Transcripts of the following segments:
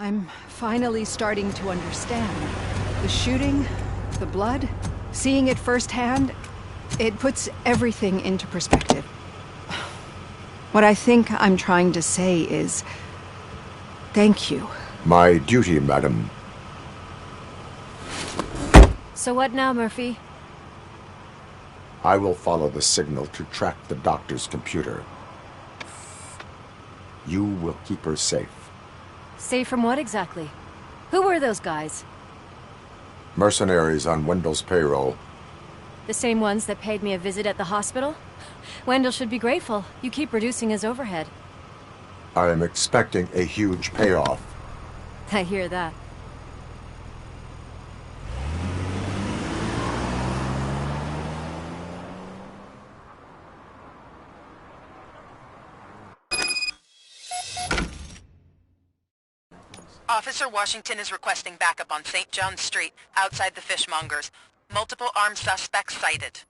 I'm finally starting to understand. The shooting, the blood, seeing it firsthand, it puts everything into perspective. What I think I'm trying to say is, thank you. My duty, madam. So what now, Murphy? I will follow the signal to track the doctor's computer. You will keep her safe. Safe from what exactly? Who were those guys? Mercenaries on Wendell's payroll. The same ones that paid me a visit at the hospital? Wendell should be grateful. You keep reducing his overhead. I am expecting a huge payoff. I hear that. Officer Washington is requesting backup on St. John's Street, outside the fishmongers. Multiple armed suspects sighted.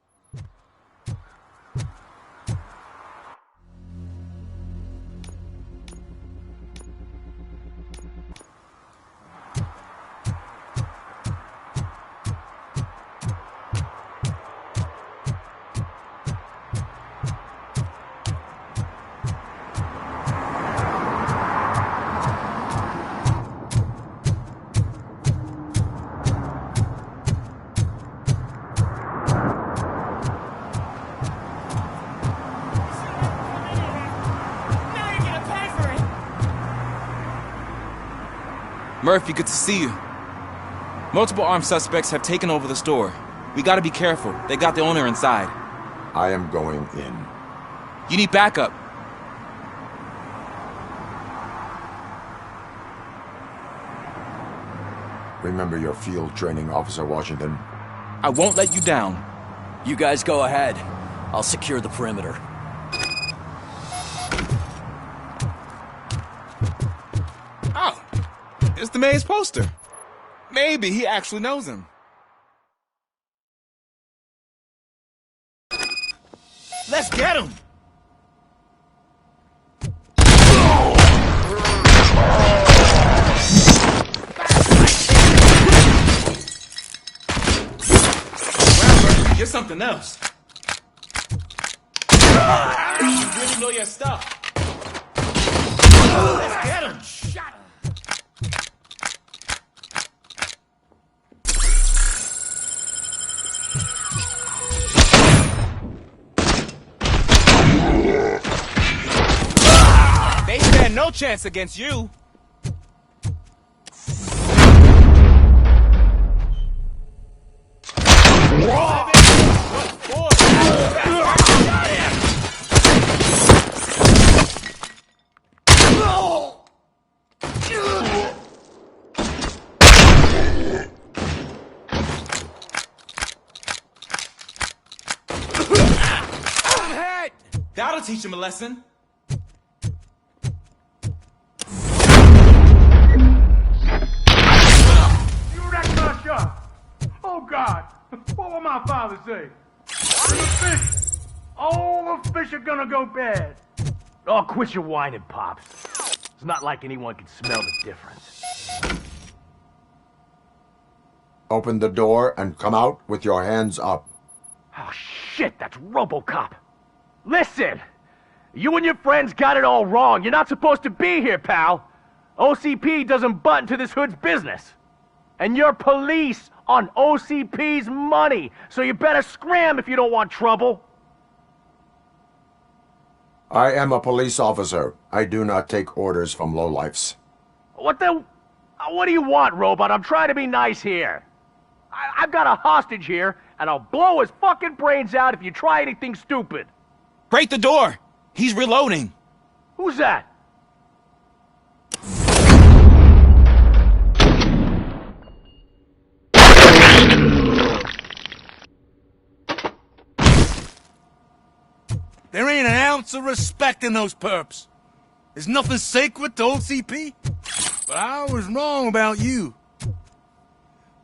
Murphy, good to see you. Multiple armed suspects have taken over the store. We gotta be careful. They got the owner inside. I am going in. You need backup. Remember your field training, Officer Washington. I won't let you down. You guys go ahead. I'll secure the perimeter. Oh, it's the mayor's poster. Maybe he actually knows him. Let's get him! You're something else. You really know your stuff. Let's get him! Shot him! They stand no chance against you. That'll teach him a lesson. You wrecked my shop. Oh, God. What will my father say? The fish. All the fish are gonna go bad. Oh, quit your whining, Pops. It's not like anyone can smell the difference. Open the door and come out with your hands up. Oh, shit, that's Robocop. Listen, you and your friends got it all wrong. You're not supposed to be here, pal. OCP doesn't butt into this hood's business. And you're police on OCP's money, so you better scram if you don't want trouble. I am a police officer. I do not take orders from lowlifes. What do you want, Robot? I'm trying to be nice here. I've got a hostage here, and I'll blow his fucking brains out if you try anything stupid. Break the door! He's reloading! Who's that? There ain't an ounce of respect in those perps. There's nothing sacred to OCP. But I was wrong about you.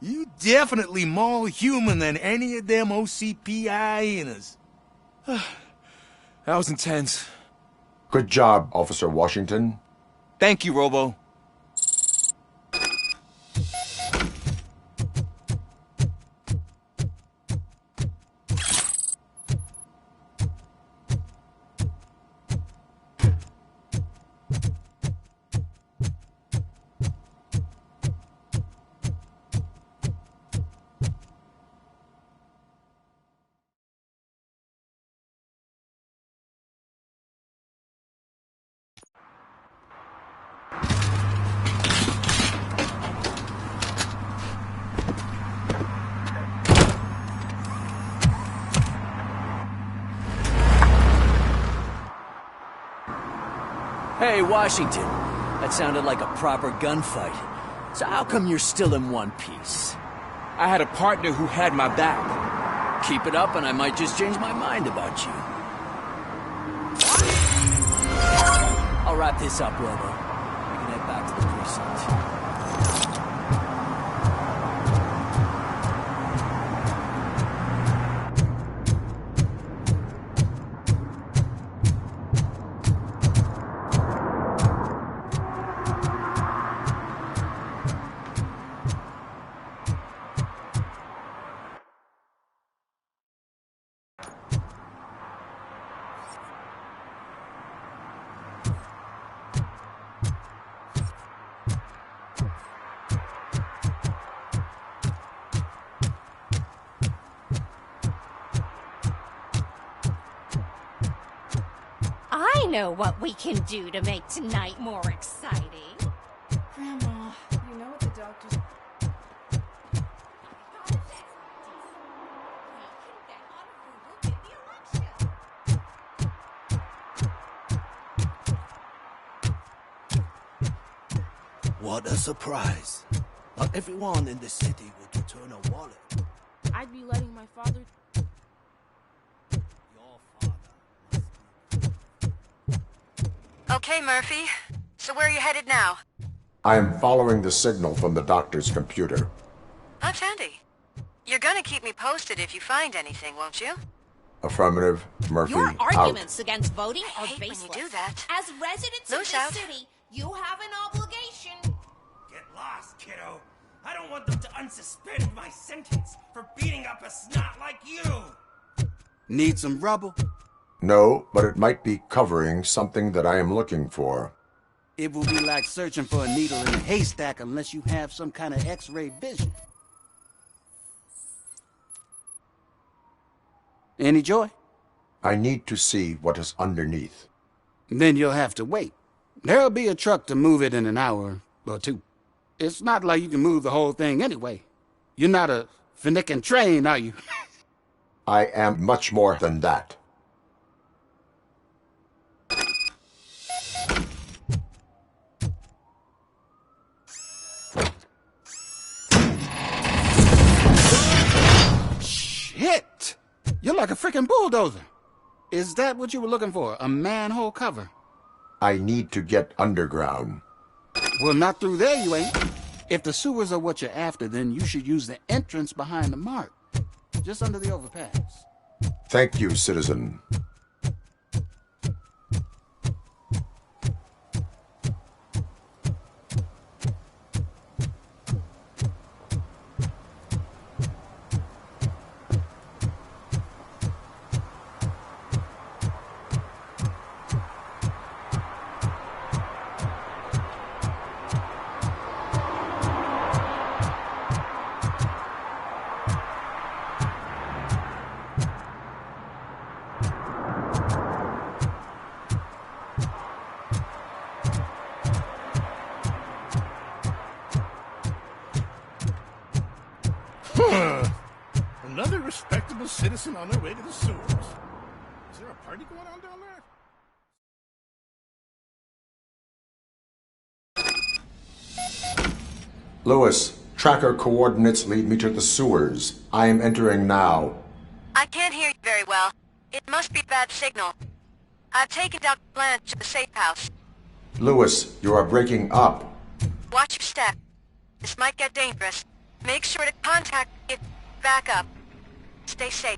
You definitely more human than any of them OCP hyenas. That was intense. Good job, Officer Washington. Thank you, Robo. Hey, Washington. That sounded like a proper gunfight. So how come you're still in one piece? I had a partner who had my back. Keep it up and I might just change my mind about you. I'll wrap this up, Robo. We can head back to the precinct. I know what we can do to make tonight more exciting. Grandma, you know what the doctors... What a surprise. Not everyone in the city would return a wallet. I'd be letting my father... Okay, Murphy. So where are you headed now? I am following the signal from the doctor's computer. That's handy. You're gonna keep me posted if you find anything, won't you? Affirmative, Murphy, Your out. arguments against voting I are hate when baseless. you do that. As residents Loose of out. this city, you have an obligation. Get lost, kiddo. I don't want them to unsuspend my sentence for beating up a snot like you. Need some rubble? No, but it might be covering something that I am looking for. It will be like searching for a needle in a haystack unless you have some kind of X-ray vision. Any joy? I need to see what is underneath. Then you'll have to wait. There'll be a truck to move it in an hour or two. It's not like you can move the whole thing anyway. You're not a finicking train, are you? I am much more than that. Shit! You're like a freaking bulldozer. Is that what you were looking for? A manhole cover? I need to get underground. Well, not through there, you ain't. If the sewers are what you're after, then you should use the entrance behind the mark. Just under the overpass. Thank you, citizen. Another respectable citizen on their way to the sewers. Is there a party going on down there? Lewis, tracker coordinates lead me to the sewers. I am entering now. I can't hear you very well. It must be bad signal. I've taken Dr. Blanche to the safe house. Lewis, you are breaking up. Watch your step. This might get dangerous. Make sure to contact it. Back up. Stay safe.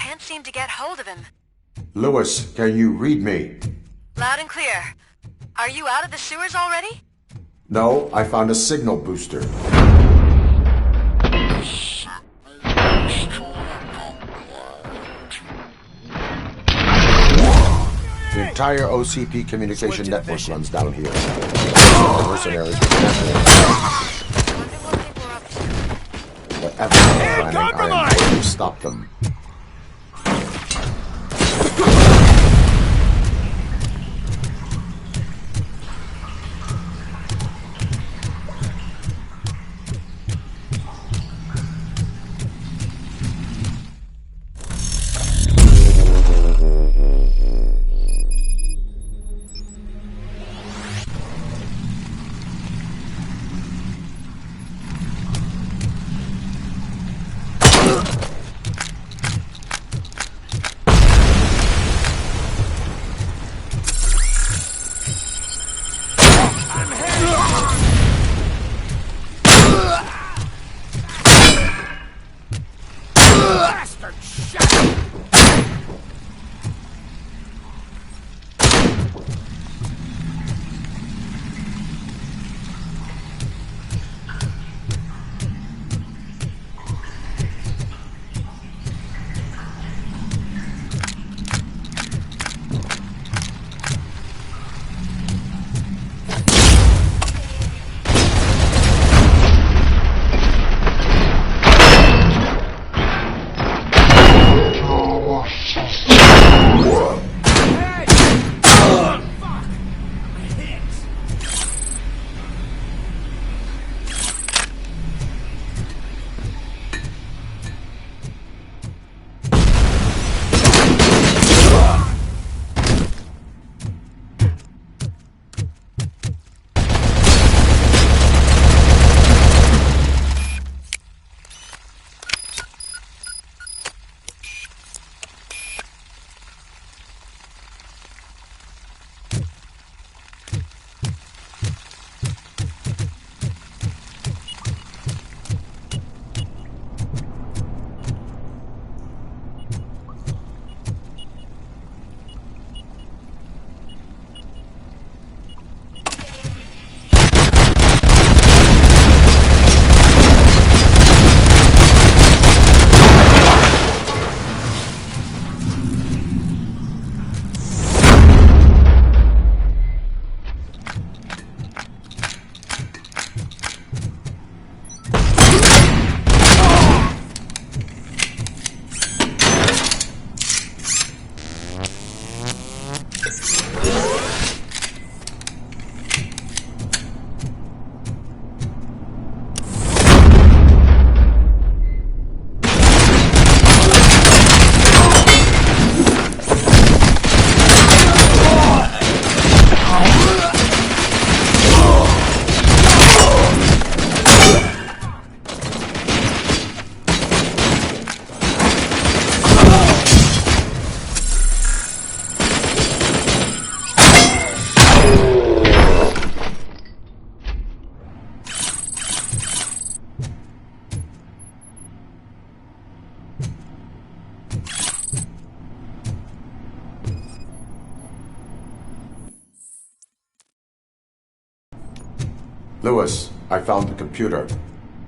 Can't seem to get hold of him. Lewis, can you read me? Loud and clear. Are you out of the sewers already? No, I found a signal booster. The entire OCP communication network runs down here. The mercenaries are connected. Whatever they're planning, I am going to stop them. Lewis, I found the computer.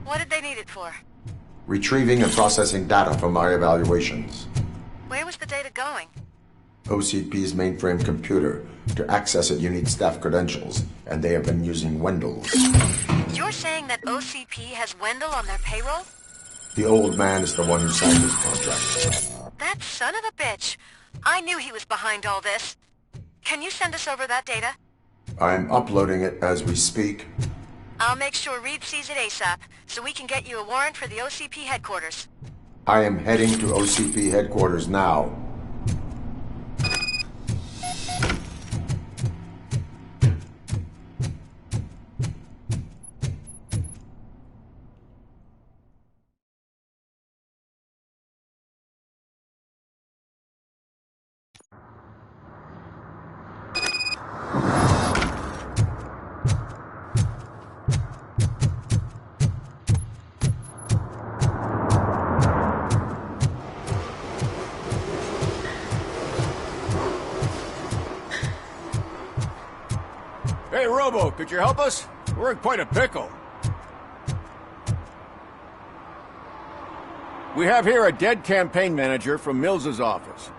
What did they need it for? Retrieving and processing data from my evaluations. Where was the data going? OCP's mainframe computer. To access it, you need staff credentials, and they have been using Wendell's. You're saying that OCP has Wendell on their payroll? The old man is the one who signed this contract. That son of a bitch. I knew he was behind all this. Can you send us over that data? I'm uploading it as we speak. I'll make sure Reed sees it ASAP, so we can get you a warrant for the OCP headquarters. I am heading to OCP headquarters now. Hey, Robo, could you help us? We're in quite a pickle. We have here a dead campaign manager from Mills's office.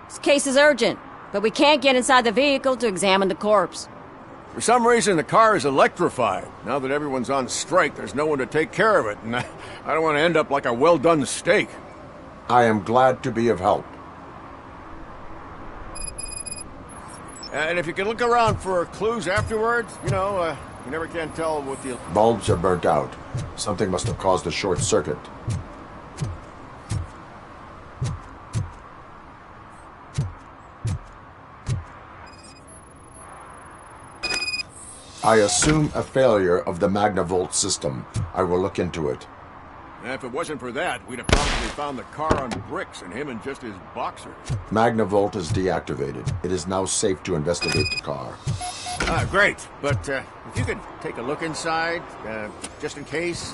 This case is urgent, but we can't get inside the vehicle to examine the corpse. For some reason, the car is electrified. Now that everyone's on strike, there's no one to take care of it, and I don't want to end up like a well-done steak. I am glad to be of help. And if you could look around for clues afterwards, you never can tell what the... Bulbs are burnt out. Something must have caused a short circuit. I assume a failure of the Magnavolt system. I will look into it. And if it wasn't for that, we'd have probably found the car on bricks and him in just his boxers. Magnavolt is deactivated. It is now safe to investigate the car. Great. But if you could take a look inside, just in case.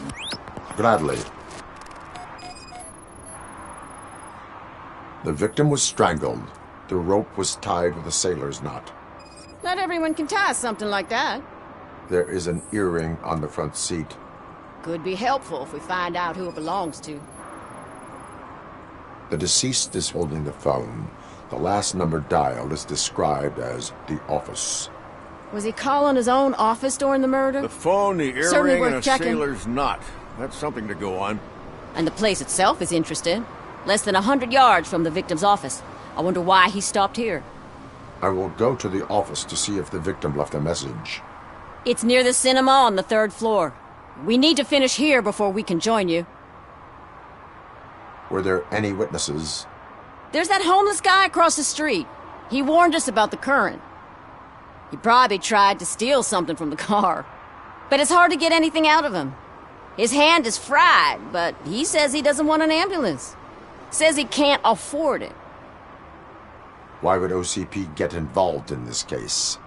Gladly. The victim was strangled. The rope was tied with a sailor's knot. Not everyone can tie something like that. There is an earring on the front seat. Could be helpful if we find out who it belongs to. The deceased is holding the phone. The last number dialed is described as the office. Was he calling his own office during the murder? The phone, the Certainly earring, worth and a checking. sailor's knot. That's something to go on. And the place itself is interesting. Less than 100 yards from the victim's office. I wonder why he stopped here. I will go to the office to see if the victim left a message. It's near the cinema on the 3rd floor. We need to finish here before we can join you. Were there any witnesses? There's that homeless guy across the street. He warned us about the current. He probably tried to steal something from the car. But it's hard to get anything out of him. His hand is fried, but he says he doesn't want an ambulance. Says he can't afford it. Why would OCP get involved in this case?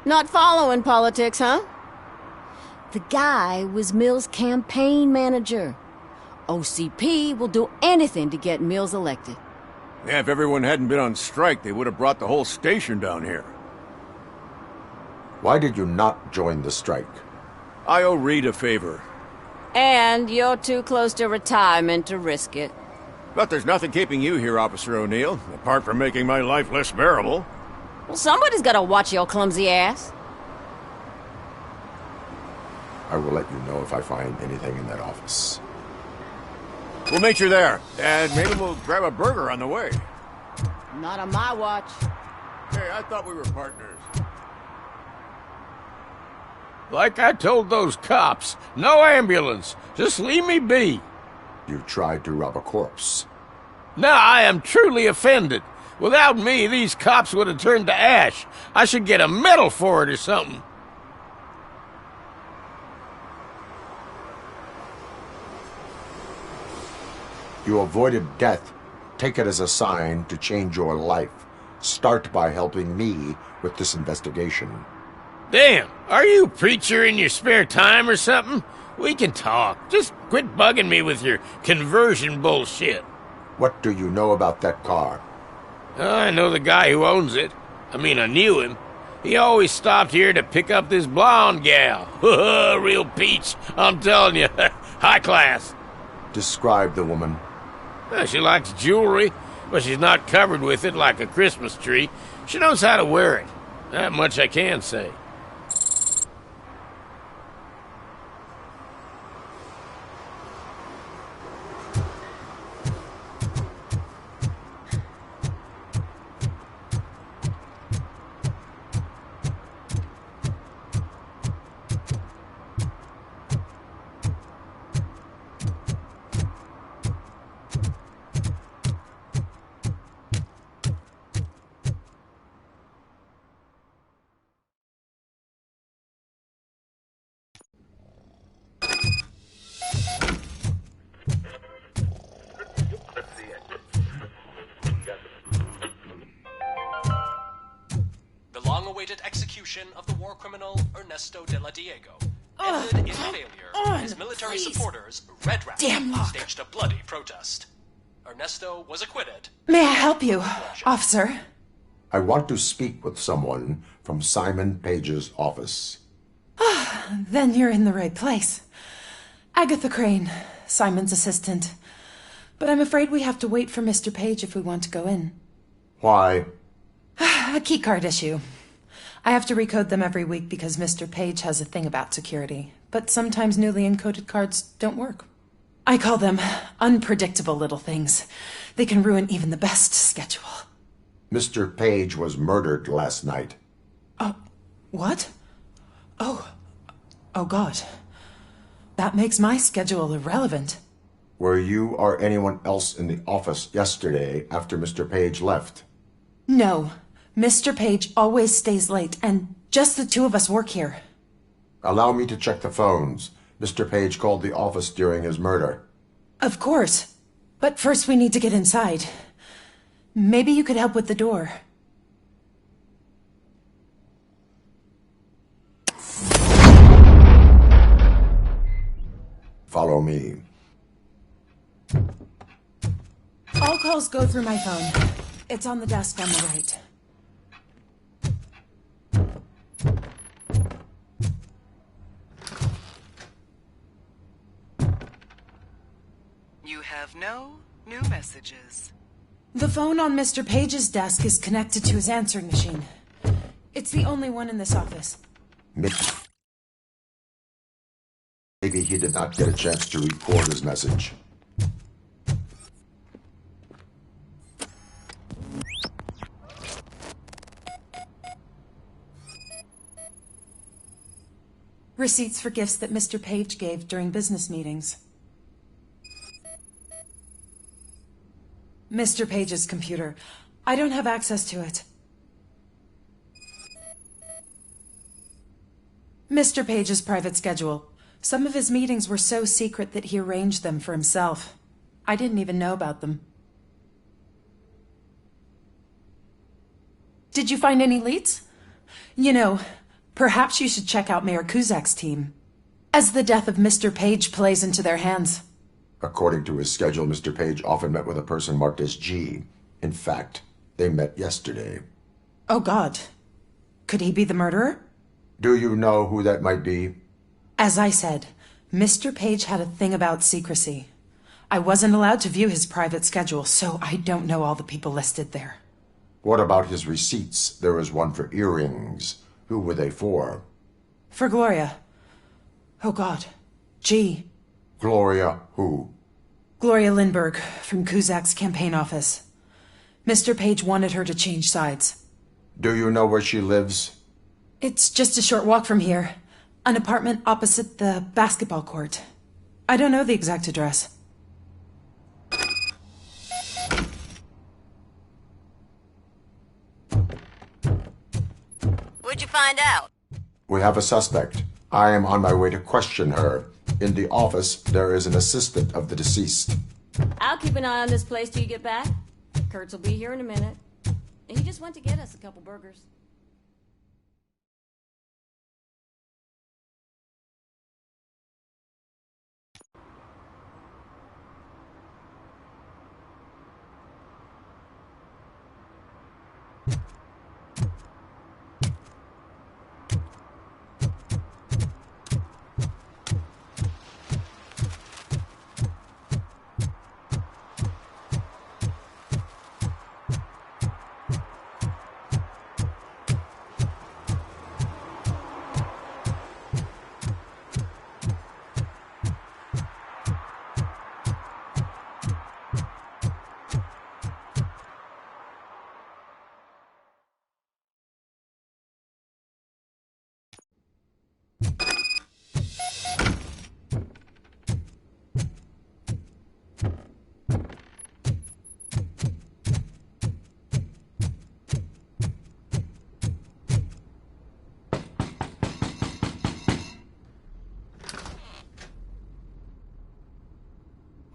Not following politics, huh? The guy was Mills' campaign manager. OCP will do anything to get Mills elected. Yeah, if everyone hadn't been on strike, they would have brought the whole station down here. Why did you not join the strike? I owe Reed a favor. And you're too close to retirement to risk it. But there's nothing keeping you here, Officer O'Neill, apart from making my life less bearable. Well, somebody's gotta watch your clumsy ass. I will let you know if I find anything in that office. We'll meet you there, and maybe we'll grab a burger on the way. Not on my watch. Hey, I thought we were partners. Like I told those cops, no ambulance. Just leave me be. You tried to rob a corpse. Now I am truly offended. Without me, these cops would have turned to ash. I should get a medal for it or something. You avoided death. Take it as a sign to change your life. Start by helping me with this investigation. Damn, are you a preacher in your spare time or something? We can talk. Just quit bugging me with your conversion bullshit. What do you know about that car? I know the guy who owns it. I mean, I knew him. He always stopped here to pick up this blonde gal. Real peach, I'm telling you. High class. Describe the woman. Well, she likes jewelry, but she's not covered with it like a Christmas tree. She knows how to wear it. That much I can say. Long-awaited execution of the war criminal Ernesto de la Diego ended in failure. His military supporters, Red Rat, staged a bloody protest. Ernesto was acquitted. May I help you, officer? I want to speak with someone from Simon Page's office. Then you're in the right place. Agatha Crane, Simon's assistant. But I'm afraid we have to wait for Mr. Page if we want to go in. Why? A keycard issue. I have to recode them every week because Mr. Page has a thing about security. But sometimes newly encoded cards don't work. I call them unpredictable little things. They can ruin even the best schedule. Mr. Page was murdered last night. What? Oh God. That makes my schedule irrelevant. Were you or anyone else in the office yesterday after Mr. Page left? No. Mr. Page always stays late, and just the two of us work here. Allow me to check the phones. Mr. Page called the office during his murder. Of course. But first we need to get inside. Maybe you could help with the door. Follow me. All calls go through my phone. It's on the desk on the right. You have no new messages. The phone on Mr. Page's desk is connected to his answering machine. It's the only one in this office. Maybe he did not get a chance to record his message. Receipts for gifts that Mr. Page gave during business meetings. Mr. Page's computer. I don't have access to it. Mr. Page's private schedule. Some of his meetings were so secret that he arranged them for himself. I didn't even know about them. Did you find any leads? You know, perhaps you should check out Mayor Kuzak's team, as the death of Mr. Page plays into their hands. According to his schedule, Mr. Page often met with a person marked as G. In fact, they met yesterday. Oh, God. Could he be the murderer? Do you know who that might be? As I said, Mr. Page had a thing about secrecy. I wasn't allowed to view his private schedule, so I don't know all the people listed there. What about his receipts? There was one for earrings. Who were they for? For Gloria. Oh, God. G. Gloria who? Gloria Lindbergh, from Kuzak's campaign office. Mr. Page wanted her to change sides. Do you know where she lives? It's just a short walk from here. An apartment opposite the basketball court. I don't know the exact address. What'd you find out? We have a suspect. I am on my way to question her. In the office, there is an assistant of the deceased. I'll keep an eye on this place till you get back. Kurtz will be here in a minute. He just went to get us a couple burgers.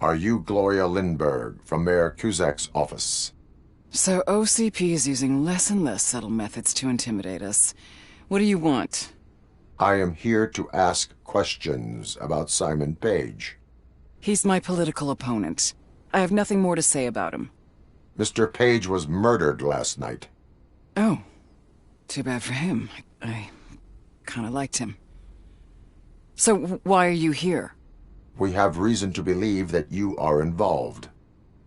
Are you Gloria Lindbergh from Mayor Cusack's office? So OCP is using less and less subtle methods to intimidate us. What do you want? I am here to ask questions about Simon Page. He's my political opponent. I have nothing more to say about him. Mr. Page was murdered last night. Oh. Too bad for him. I kinda liked him. So why are you here? We have reason to believe that you are involved.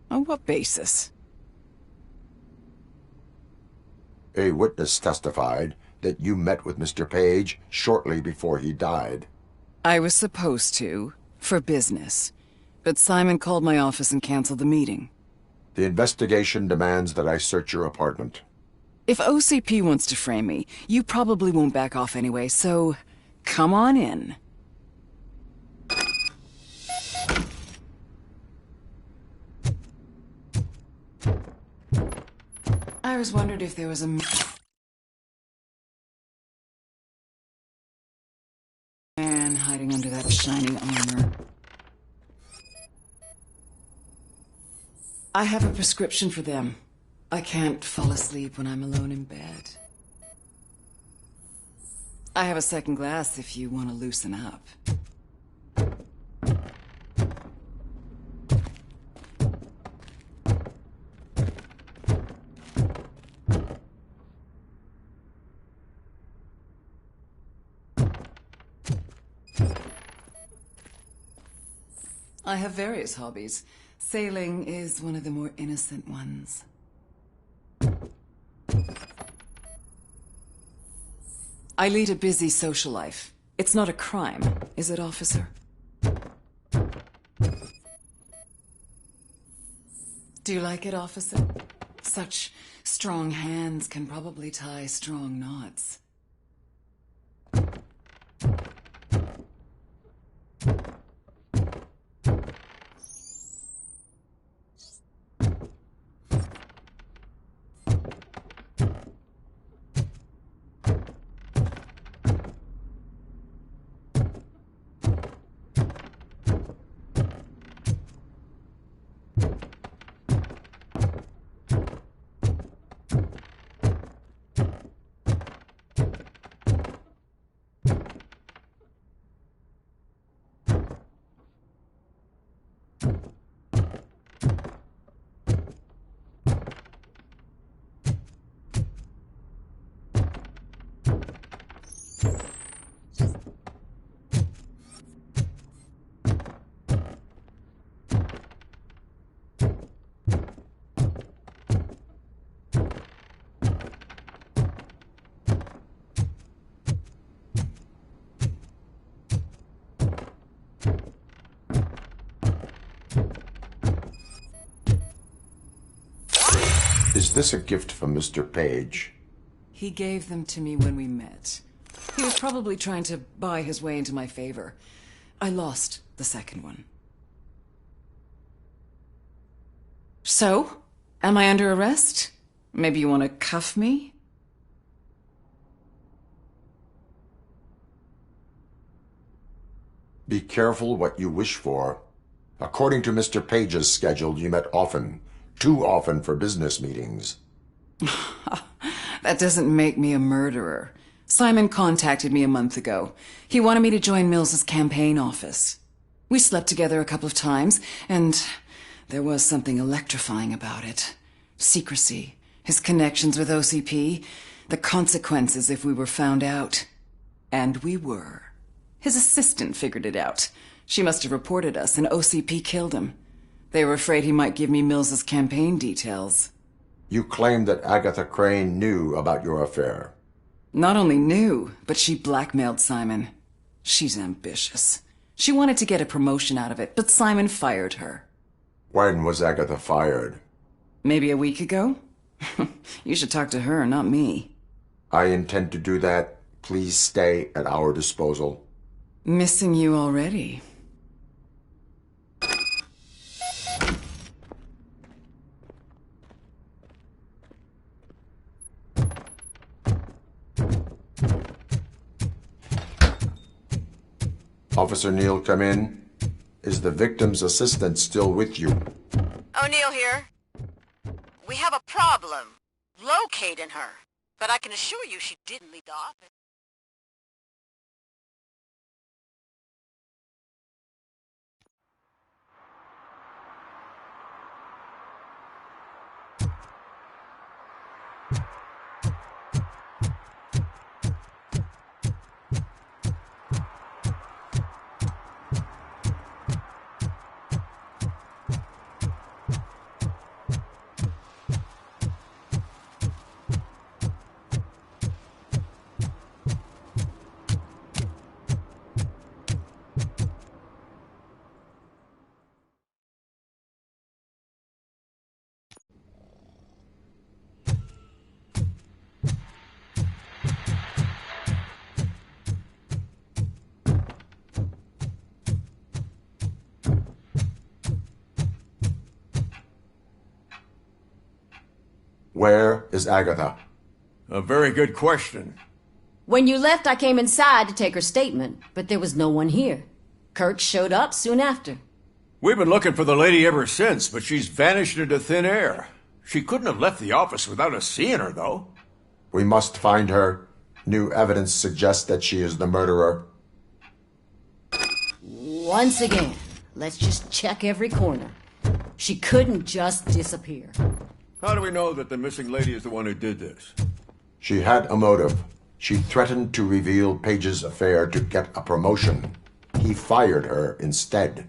On what basis? A witness testified that you met with Mr. Page shortly before he died. I was supposed to, for business. But Simon called my office and canceled the meeting. The investigation demands that I search your apartment. If OCP wants to frame me, you probably won't back off anyway, so come on in. I was wondering if there was a man hiding under that shining armor. I have a prescription for them. I can't fall asleep when I'm alone in bed. I have a second glass if you want to loosen up. I have various hobbies. Sailing is one of the more innocent ones. I lead a busy social life. It's not a crime, is it, officer? Do you like it, officer? Such strong hands can probably tie strong knots. Is this a gift from Mr. Page? He gave them to me when we met. He was probably trying to buy his way into my favor. I lost the second one. So, am I under arrest? Maybe you want to cuff me? Be careful what you wish for. According to Mr. Page's schedule, you met often. Too often for business meetings. That doesn't make me a murderer. Simon contacted me a month ago. He wanted me to join Mills's campaign office. We slept together a couple of times, and there was something electrifying about it. Secrecy, his connections with OCP, the consequences if we were found out. And we were. His assistant figured it out. She must have reported us, and OCP killed him. They were afraid he might give me Mills's campaign details. You claim that Agatha Crane knew about your affair. Not only knew, but she blackmailed Simon. She's ambitious. She wanted to get a promotion out of it, but Simon fired her. When was Agatha fired? Maybe a week ago? You should talk to her, not me. I intend to do that. Please stay at our disposal. Missing you already. Officer Neal, come in. Is the victim's assistant still with you? O'Neill here. We have a problem locating her, but I can assure you she didn't leave the office. Where is Agatha? A very good question. When you left, I came inside to take her statement, but there was no one here. Kurt showed up soon after. We've been looking for the lady ever since, but she's vanished into thin air. She couldn't have left the office without us seeing her, though. We must find her. New evidence suggests that she is the murderer. Once again, let's just check every corner. She couldn't just disappear. How do we know that the missing lady is the one who did this? She had a motive. She threatened to reveal Page's affair to get a promotion. He fired her instead.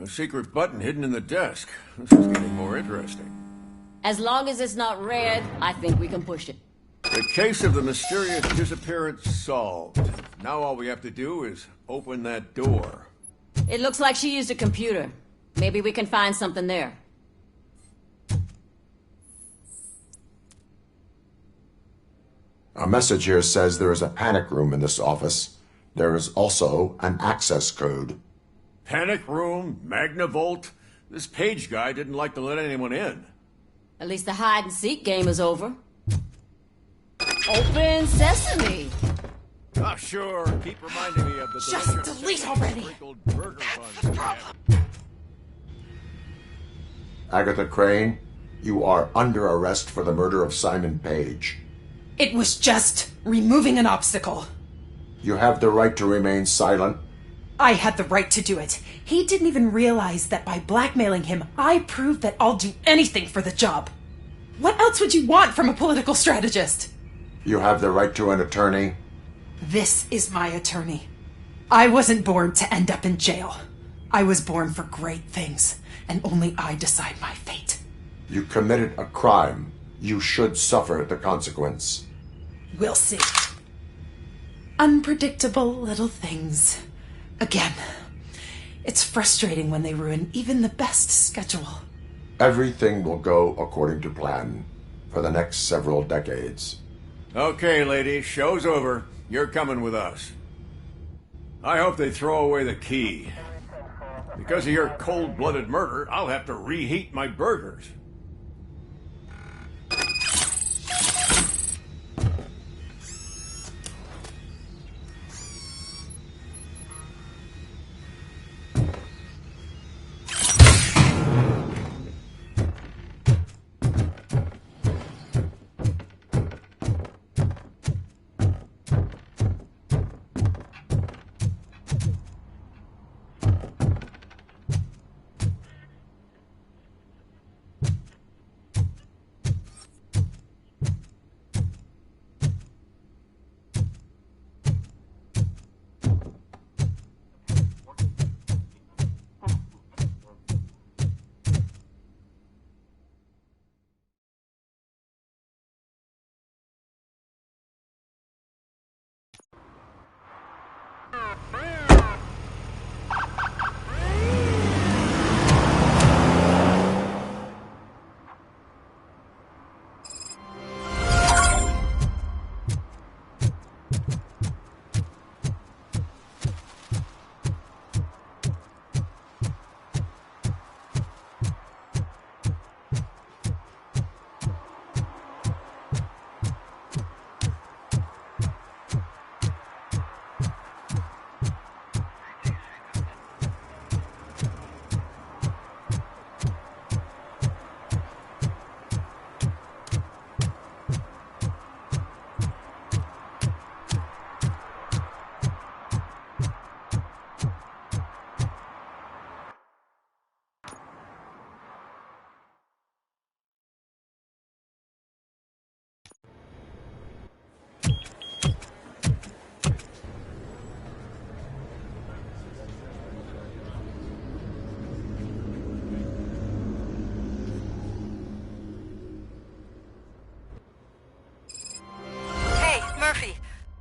A secret button hidden in the desk. This is getting more interesting. As long as it's not red, I think we can push it. The case of the mysterious disappearance solved. Now all we have to do is open that door. It looks like she used a computer. Maybe we can find something there. A message here says there is a panic room in this office. There is also an access code. Panic room, Magnavolt. This Page guy didn't like to let anyone in. At least the hide-and-seek game is over. Open sesame! Ah, sure. Keep reminding me of the Just delete already! sprinkled burger buns. Agatha Crane, you are under arrest for the murder of Simon Page. It was just removing an obstacle. You have the right to remain silent. I had the right to do it. He didn't even realize that by blackmailing him, I proved that I'll do anything for the job. What else would you want from a political strategist? You have the right to an attorney. This is my attorney. I wasn't born to end up in jail. I was born for great things, and only I decide my fate. You committed a crime. You should suffer the consequence. We'll see. Unpredictable little things. Again, it's frustrating when they ruin even the best schedule. Everything will go according to plan for the next several decades. Okay, lady, show's over. You're coming with us. I hope they throw away the key. Because of your cold-blooded murder, I'll have to reheat my burgers.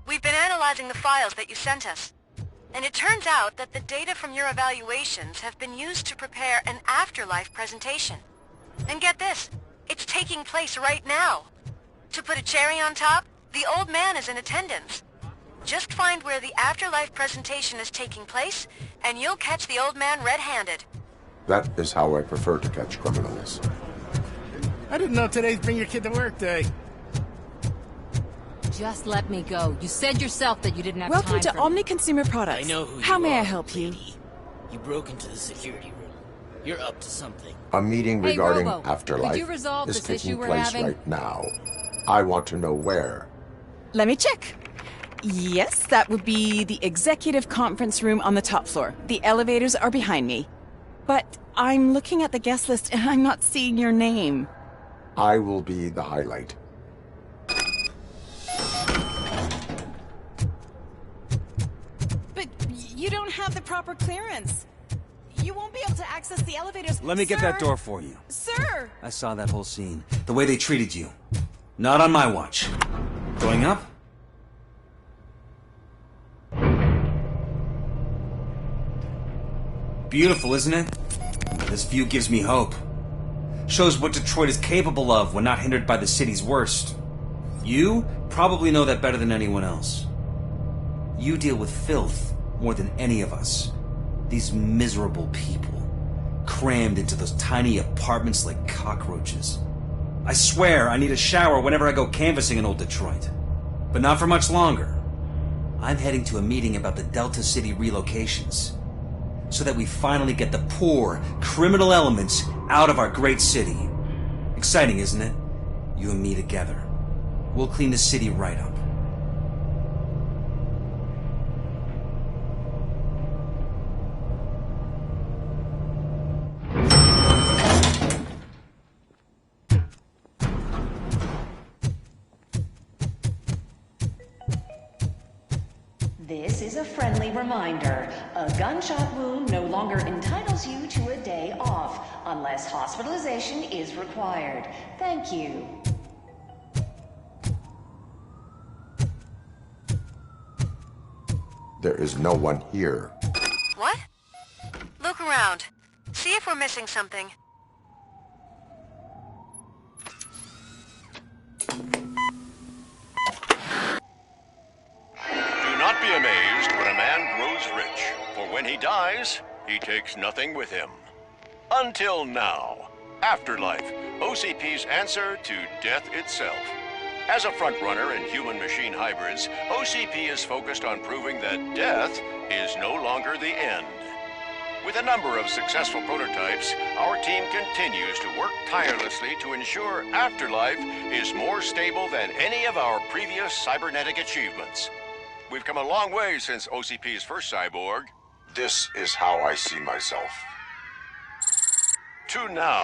We've been analyzing the files that you sent us. And it turns out that the data from your evaluations have been used to prepare an afterlife presentation. And get this, it's taking place right now. To put a cherry on top, the old man is in attendance. Just find where the afterlife presentation is taking place, and you'll catch the old man red-handed. That is how I prefer to catch criminals. I didn't know today's Bring Your Kid to Work Day. Just let me go. You said yourself that you didn't have Welcome time to for Omni me. Consumer Products. I know who How you may are, I help you? lady. You broke into the security room. You're up to something. A meeting Hey, regarding Robo, afterlife could you resolve is this taking issue we're place having? right now. I want to know where. Let me check. Yes, that would be the executive conference room on the top floor. The elevators are behind me. But I'm looking at the guest list and I'm not seeing your name. I will be the highlight. But you don't have the proper clearance. You won't be able to access the elevators. Let me get that door for you. Sir! I saw that whole scene. The way they treated you. Not on my watch. Going up? Beautiful, isn't it? This view gives me hope. Shows what Detroit is capable of when not hindered by the city's worst. You probably know that better than anyone else. You deal with filth more than any of us. These miserable people, crammed into those tiny apartments like cockroaches. I swear I need a shower whenever I go canvassing in old Detroit. But not for much longer. I'm heading to a meeting about the Delta City relocations, so that we finally get the poor, criminal elements out of our great city. Exciting, isn't it? You and me together. We'll clean the city right up. This is a friendly reminder. A gunshot wound no longer entitles you to a day off, unless hospitalization is required. Thank you. There is no one here. What? Look around. See if we're missing something. when he dies, he takes nothing with him. Until now. Afterlife, OCP's answer to death itself. As a frontrunner in human-machine hybrids, OCP is focused on proving that death is no longer the end. With a number of successful prototypes, our team continues to work tirelessly to ensure Afterlife is more stable than any of our previous cybernetic achievements. We've come a long way since OCP's first cyborg. This is how I see myself. To now.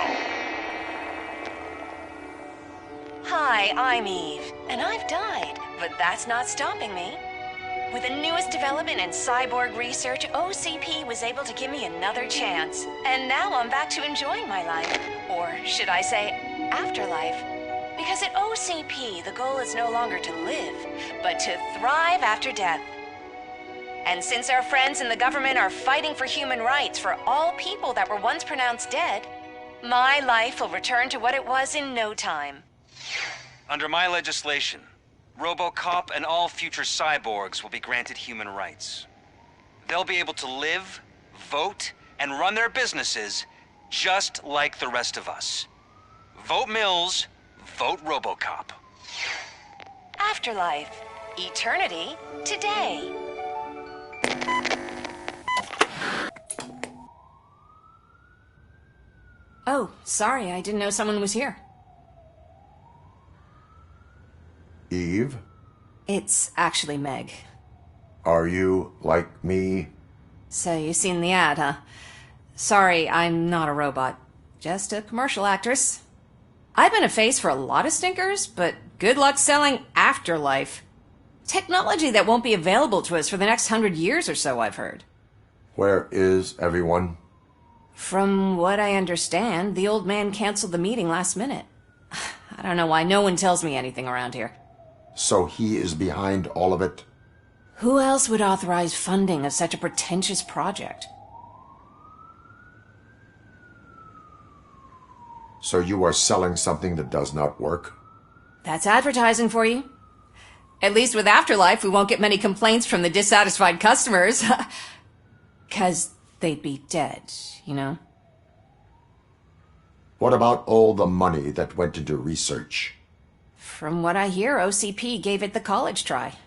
Hi, I'm Eve, and I've died, but that's not stopping me. With the newest development in cyborg research, OCP was able to give me another chance. And now I'm back to enjoying my life. Or should I say, afterlife. Because at OCP, the goal is no longer to live, but to thrive after death. And since our friends in the government are fighting for human rights for all people that were once pronounced dead, my life will return to what it was in no time. Under my legislation, Robocop and all future cyborgs will be granted human rights. They'll be able to live, vote, and run their businesses just like the rest of us. Vote Mills, vote Robocop. Afterlife. Eternity. Today. Oh, sorry, I didn't know someone was here. Eve? It's actually Meg. Are you like me? So you seen the ad, huh? Sorry, I'm not a robot. Just a commercial actress. I've been a face for a lot of stinkers, but good luck selling Afterlife. Technology that won't be available to us for the next 100 years or so, I've heard. Where is everyone? From what I understand, the old man canceled the meeting last minute. I don't know why no one tells me anything around here. So he is behind all of it? Who else would authorize funding of such a pretentious project? So you are selling something that does not work? That's advertising for you. At least with Afterlife, we won't get many complaints from the dissatisfied customers. 'Cause they'd be dead, you know? What about all the money that went into research? From what I hear, OCP gave it the college try.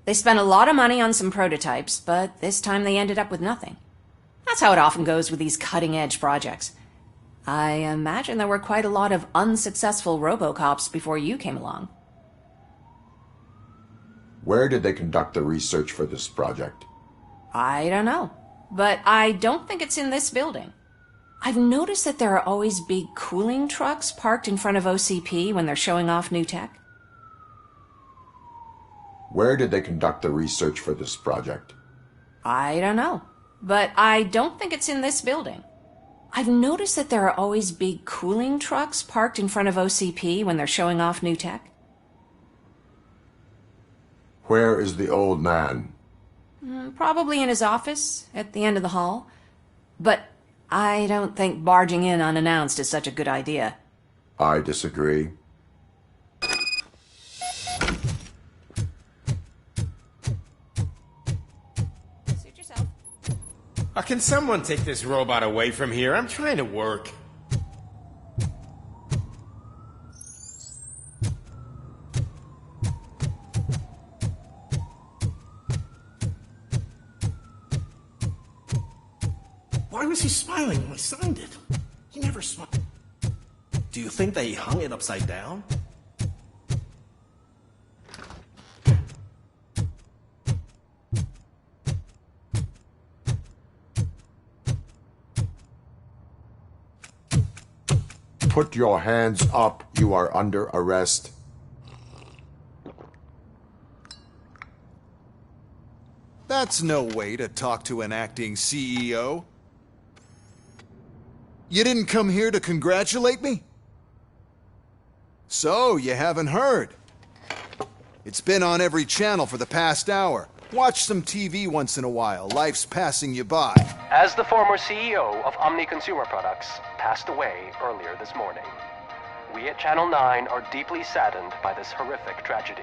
They spent a lot of money on some prototypes, but this time they ended up with nothing. That's how it often goes with these cutting-edge projects. I imagine there were quite a lot of unsuccessful Robocops before you came along. Where did they conduct the research for this project? I don't know, but I don't think it's in this building. I've noticed that there are always big cooling trucks parked in front of OCP when they're showing off new tech. Where did they conduct the research for this project? I don't know, but I don't think it's in this building. I've noticed that there are always big cooling trucks parked in front of OCP when they're showing off new tech. Where is the old man? Probably in his office, at the end of the hall. But I don't think barging in unannounced is such a good idea. I disagree. Suit yourself. Can someone take this robot away from here? I'm trying to work. Why was he smiling when I signed it? He never smiled. Do you think they hung it upside down? Put your hands up. You are under arrest. That's no way to talk to an acting CEO. You didn't come here to congratulate me? So, you haven't heard. It's been on every channel for the past hour. Watch some TV once in a while. Life's passing you by. As the former CEO of Omni Consumer Products passed away earlier this morning, we at Channel 9 are deeply saddened by this horrific tragedy.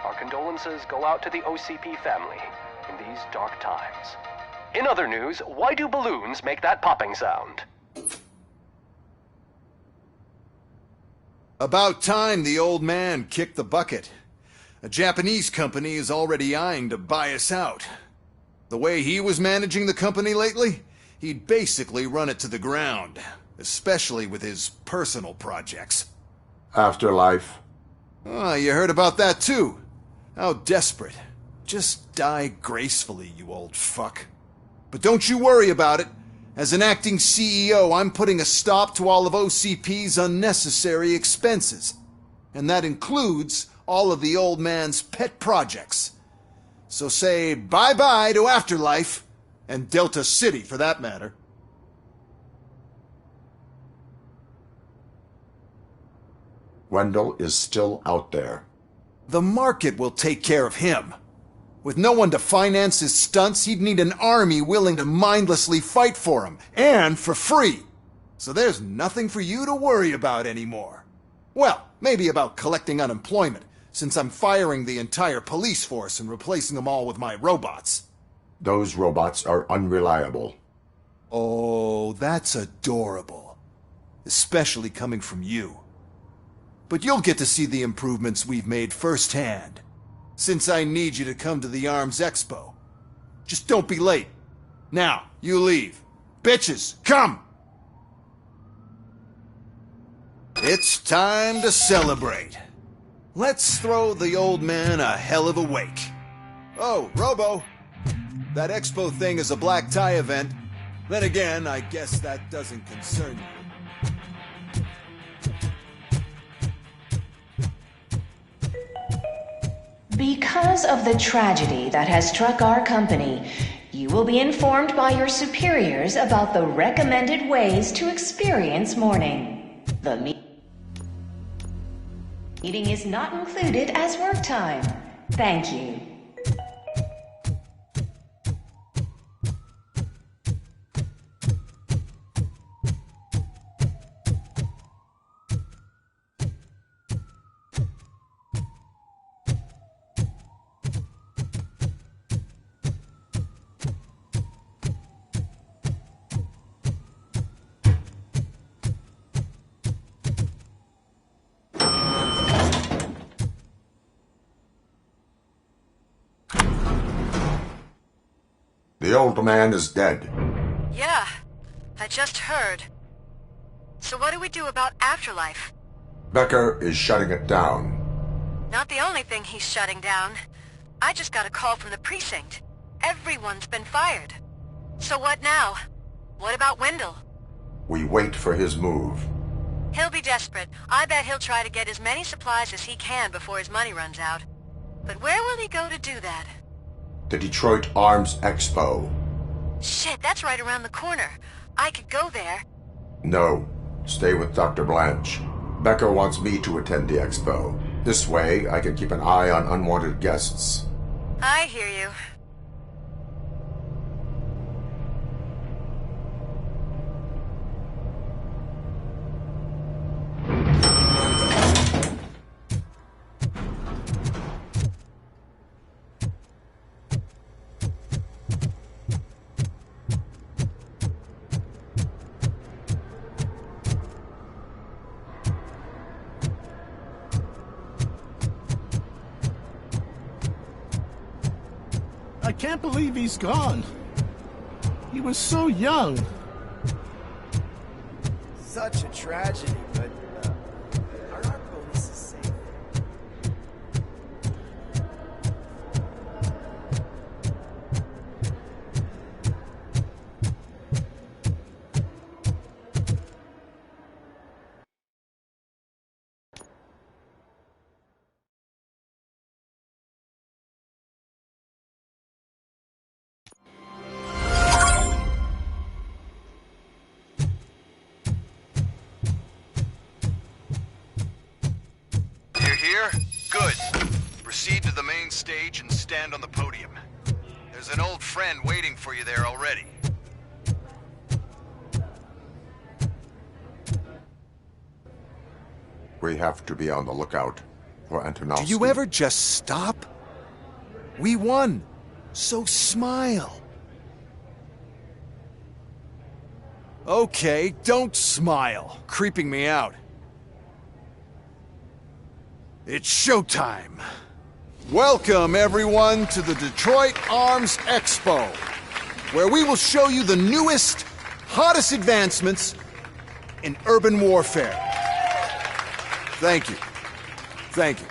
Our condolences go out to the OCP family in these dark times. In other news, why do balloons make that popping sound? About time the old man kicked the bucket. A Japanese company is already eyeing to buy us out. The way he was managing the company lately, he'd basically run it to the ground, especially with his personal projects. Afterlife. Oh, you heard about that too. How desperate. Just die gracefully, you old fuck. But don't you worry about it. As an acting CEO, I'm putting a stop to all of OCP's unnecessary expenses. And that includes all of the old man's pet projects. So say bye-bye to Afterlife, and Delta City for that matter. Wendell is still out there. The market will take care of him. With no one to finance his stunts, he'd need an army willing to mindlessly fight for him, and for free. So there's nothing for you to worry about anymore. Well, maybe about collecting unemployment, since I'm firing the entire police force and replacing them all with my robots. Those robots are unreliable. Oh, that's adorable. Especially coming from you. But you'll get to see the improvements we've made firsthand. Since I need you to come to the Arms Expo. Just don't be late. Now, you leave. Bitches, come! It's time to celebrate. Let's throw the old man a hell of a wake. Oh, Robo! That expo thing is a black tie event. Then again, I guess that doesn't concern you. Because of the tragedy that has struck our company, you will be informed by your superiors about the recommended ways to experience mourning. The meeting is not included as work time. Thank you. The old man is dead. Yeah, I just heard. So what do we do about Afterlife? Becker is shutting it down. Not the only thing he's shutting down. I just got a call from the precinct. Everyone's been fired. So what now? What about Wendell? We wait for his move. He'll be desperate. I bet he'll try to get as many supplies as he can before his money runs out. But where will he go to do that? The Detroit Arms Expo. Shit, that's right around the corner. I could go there. No. Stay with Dr. Blanche. Becker wants me to attend the expo. This way, I can keep an eye on unwanted guests. I hear you. I can't believe he's gone. He was so young. Such a tragedy, but are our bonuses safe? Here? Good. Proceed to the main stage and stand on the podium. There's an old friend waiting for you there already. We have to be on the lookout for Antonovsky. Do you ever just stop? We won, so smile. Okay, don't smile. Creeping me out. It's showtime. Welcome, everyone, to the Detroit Arms Expo, where we will show you the newest, hottest advancements in urban warfare. Thank you. Thank you.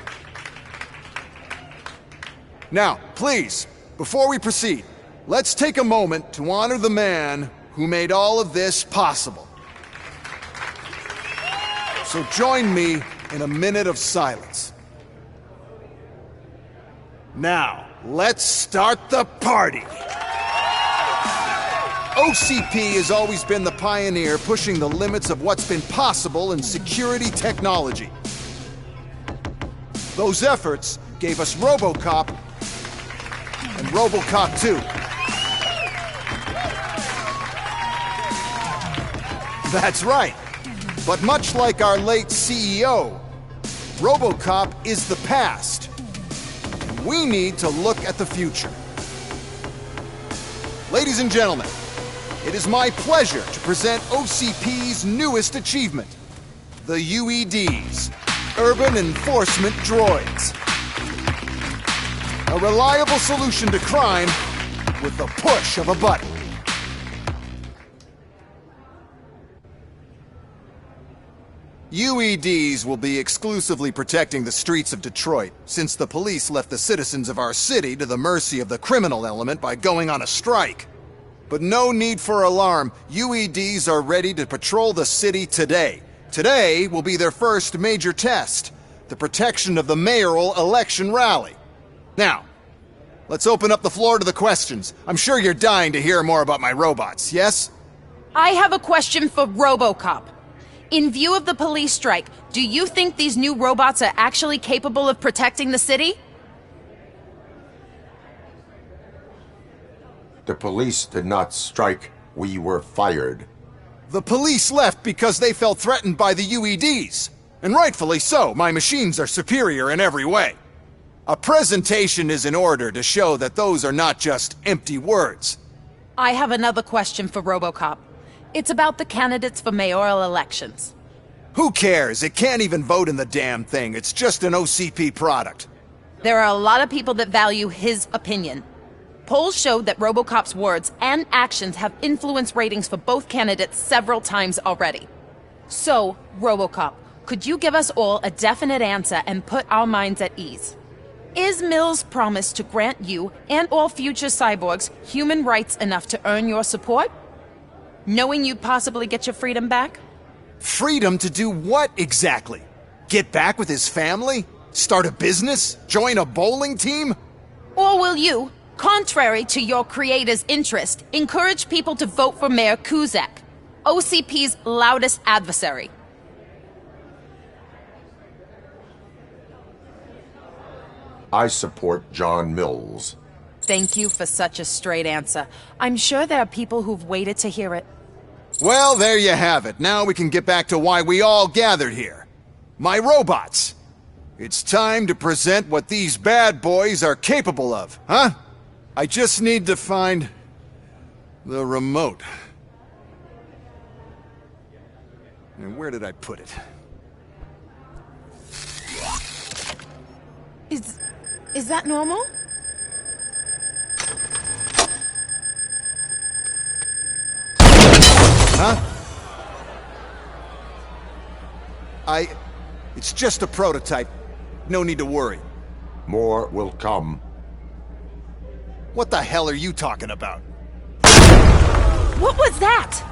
Now, please, before we proceed, let's take a moment to honor the man who made all of this possible. So join me in a minute of silence. Now, let's start the party! OCP has always been the pioneer pushing the limits of what's been possible in security technology. Those efforts gave us Robocop and Robocop 2. That's right. But much like our late CEO, Robocop is the past. We need to look at the future. Ladies and gentlemen, it is my pleasure to present OCP's newest achievement, the UEDs, Urban Enforcement Droids. A reliable solution to crime with the push of a button. UEDs will be exclusively protecting the streets of Detroit, since the police left the citizens of our city to the mercy of the criminal element by going on a strike. But no need for alarm. UEDs are ready to patrol the city today. Today will be their first major test, the protection of the mayoral election rally. Now, let's open up the floor to the questions. I'm sure you're dying to hear more about my robots, yes? I have a question for Robocop. In view of the police strike, do you think these new robots are actually capable of protecting the city? The police did not strike. We were fired. The police left because they felt threatened by the UEDs. And rightfully so. My machines are superior in every way. A presentation is in order to show that those are not just empty words. I have another question for Robocop. It's about the candidates for mayoral elections. Who cares? It can't even vote in the damn thing. It's just an OCP product. There are a lot of people that value his opinion. Polls showed that Robocop's words and actions have influenced ratings for both candidates several times already. So, Robocop, could you give us all a definite answer and put our minds at ease? Is Mills' promise to grant you and all future cyborgs human rights enough to earn your support? Knowing you'd possibly get your freedom back? Freedom to do what exactly? Get back with his family? Start a business? Join a bowling team? Or will you, contrary to your creator's interest, encourage people to vote for Mayor Kuzak, OCP's loudest adversary? I support John Mills. Thank you for such a straight answer. I'm sure there are people who've waited to hear it. Well, there you have it. Now we can get back to why we all gathered here. My robots. It's time to present what these bad boys are capable of, huh? I just need to find the remote. And where did I put it? Is that normal? Huh? It's just a prototype. No need to worry. More will come. What the hell are you talking about? What was that?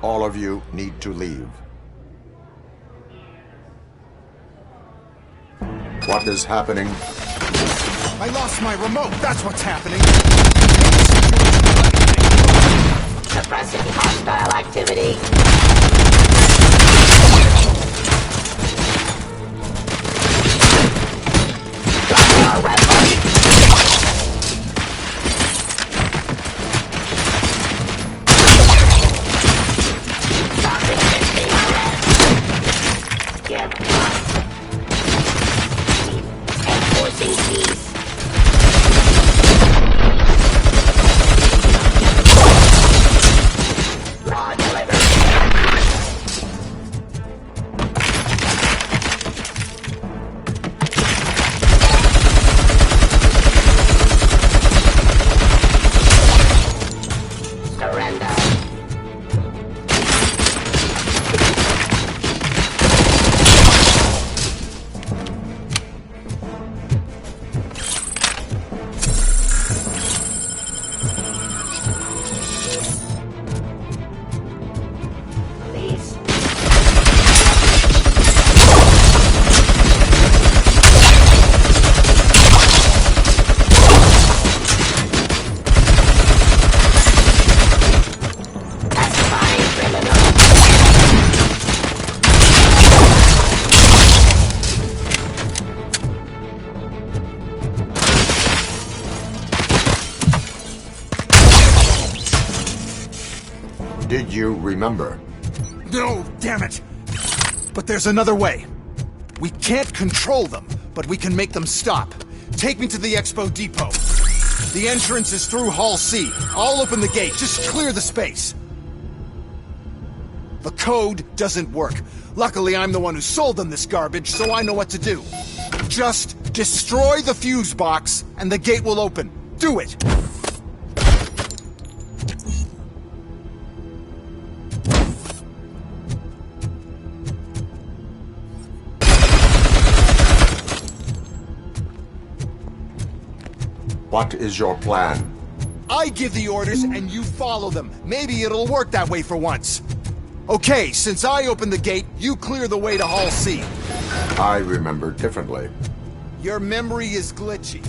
All of you need to leave. What is happening? I lost my remote. That's what's happening. Suppressing hostile activity. Our weapon. Give us. Enforcing peace. Rod Did you remember? No, damn it! But there's another way. We can't control them, but we can make them stop. Take me to the Expo Depot. The entrance is through Hall C. I'll open the gate. Just clear the space. The code doesn't work. Luckily, I'm the one who sold them this garbage, so I know what to do. Just destroy the fuse box, and the gate will open. Do it! What is your plan? I give the orders and you follow them. Maybe it'll work that way for once. Okay, since I opened the gate, you clear the way to Hall C. I remember differently. Your memory is glitchy.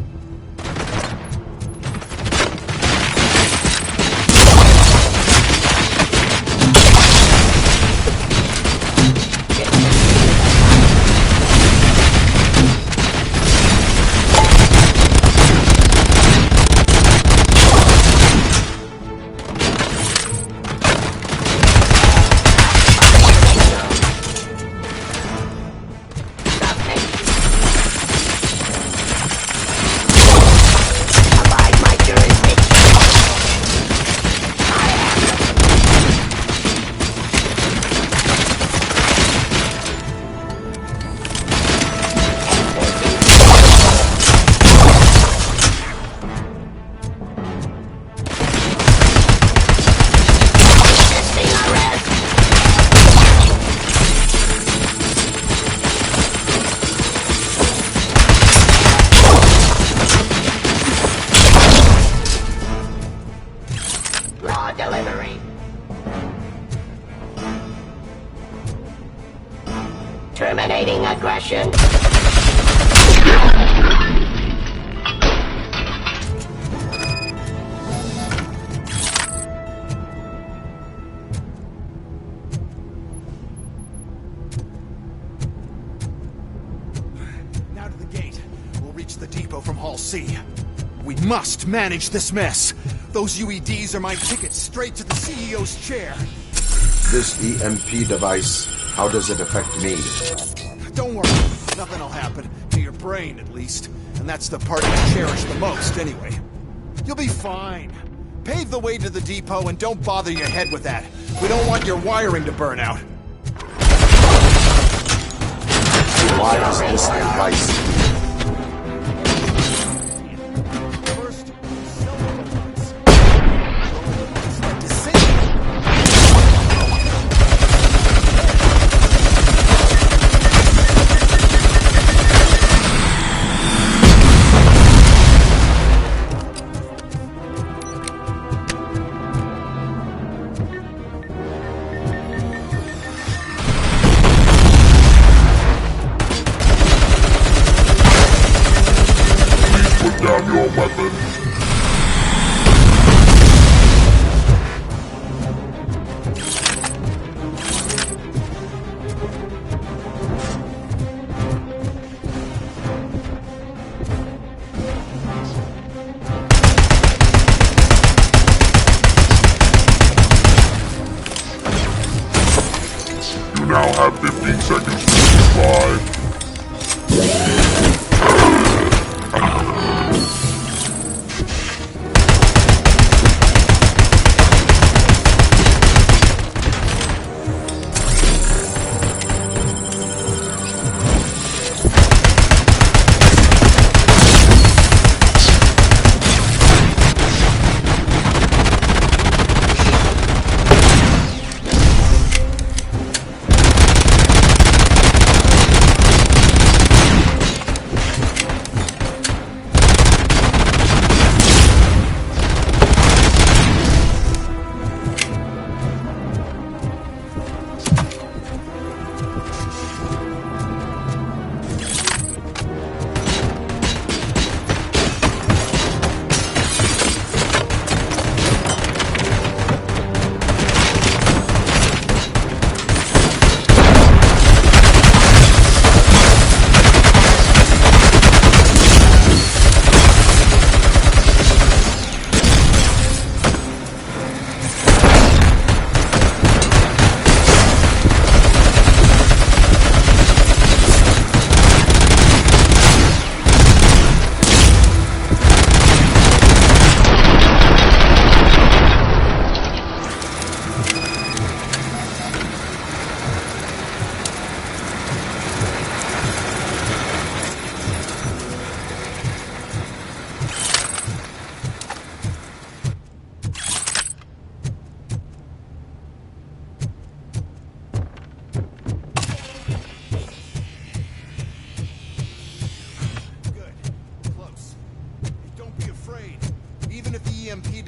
Delivery. Terminating aggression. Now to the gate. We'll reach the depot from Hall C. We must manage this mess. Those UEDs are my ticket straight to the CEO's chair. This EMP device, how does it affect me? Don't worry, nothing will happen. To your brain, at least. And that's the part I cherish the most, anyway. You'll be fine. Pave the way to the depot and don't bother your head with that. We don't want your wiring to burn out. Why is this device? Down your weapons. You now have 15 seconds to survive.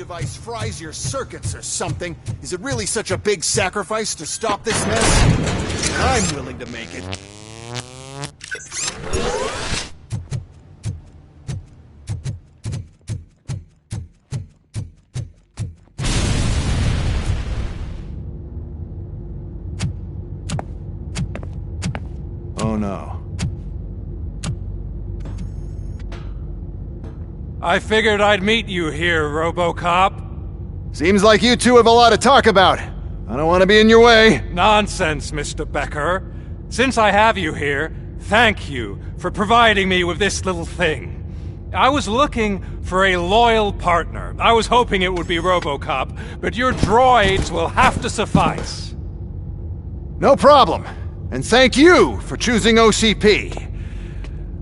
device fries your circuits or something, is it really such a big sacrifice to stop this mess? I'm willing to make it. Oh no. I figured I'd meet you here, Robocop. Seems like you two have a lot to talk about. I don't want to be in your way. Nonsense, Mr. Becker. Since I have you here, thank you for providing me with this little thing. I was looking for a loyal partner. I was hoping it would be Robocop, but your droids will have to suffice. No problem. And thank you for choosing OCP.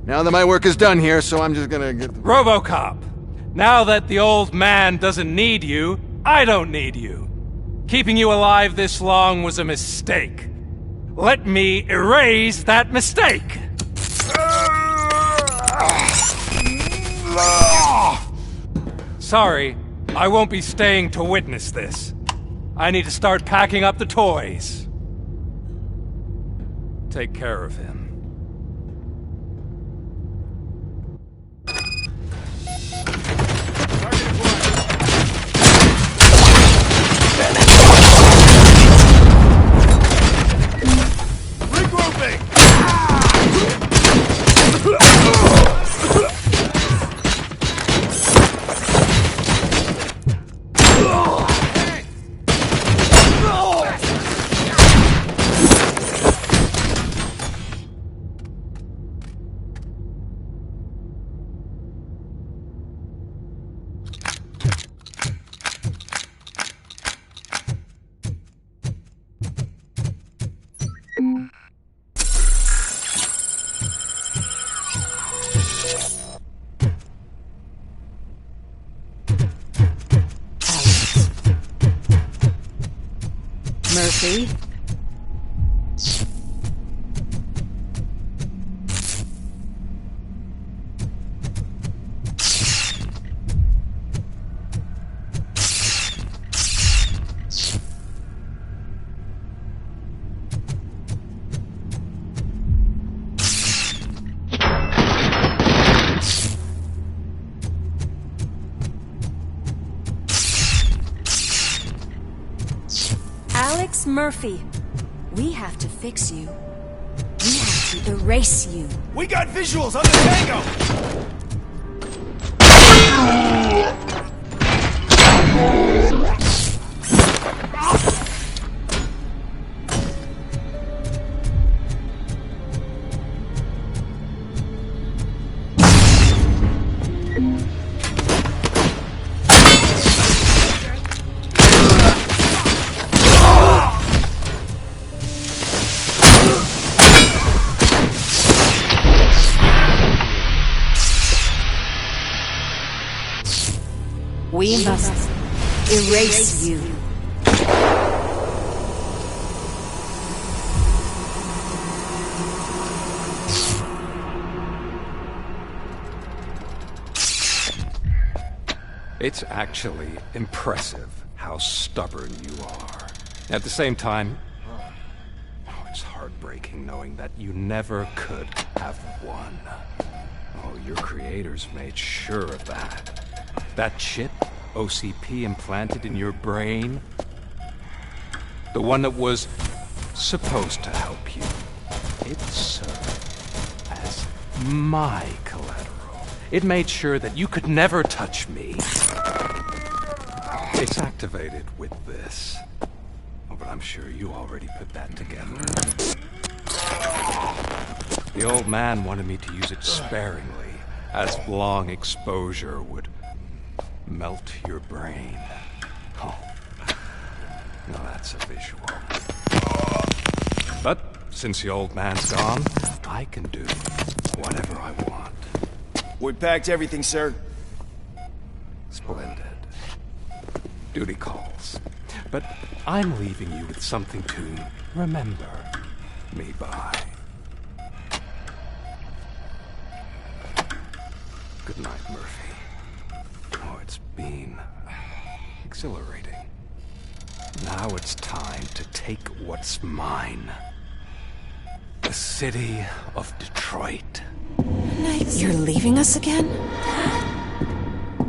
Now that my work is done here, so I'm just gonna get... Robocop, now that the old man doesn't need you, I don't need you. Keeping you alive this long was a mistake. Let me erase that mistake! Sorry, I won't be staying to witness this. I need to start packing up the toys. Take care of him. Murphy? Alex Murphy, we have to fix you. We have to erase you. We got visuals on the Tango! We must erase you. It's actually impressive how stubborn you are. At the same time, it's heartbreaking knowing that you never could have won. Oh, your creators made sure of that. That chip OCP implanted in your brain, the one that was supposed to help you, it served as my collateral. It made sure that you could never touch me. It's activated with this. Oh, but I'm sure you already put that together. The old man wanted me to use it sparingly, as long exposure would melt your brain. Oh, now that's a visual. But since the old man's gone, I can do whatever I want. We packed everything, sir. Splendid. Duty calls. But I'm leaving you with something to remember me by. Good night, Murphy. Oh, it's been exhilarating. Now it's time to take what's mine. The city of Detroit. You're leaving us again?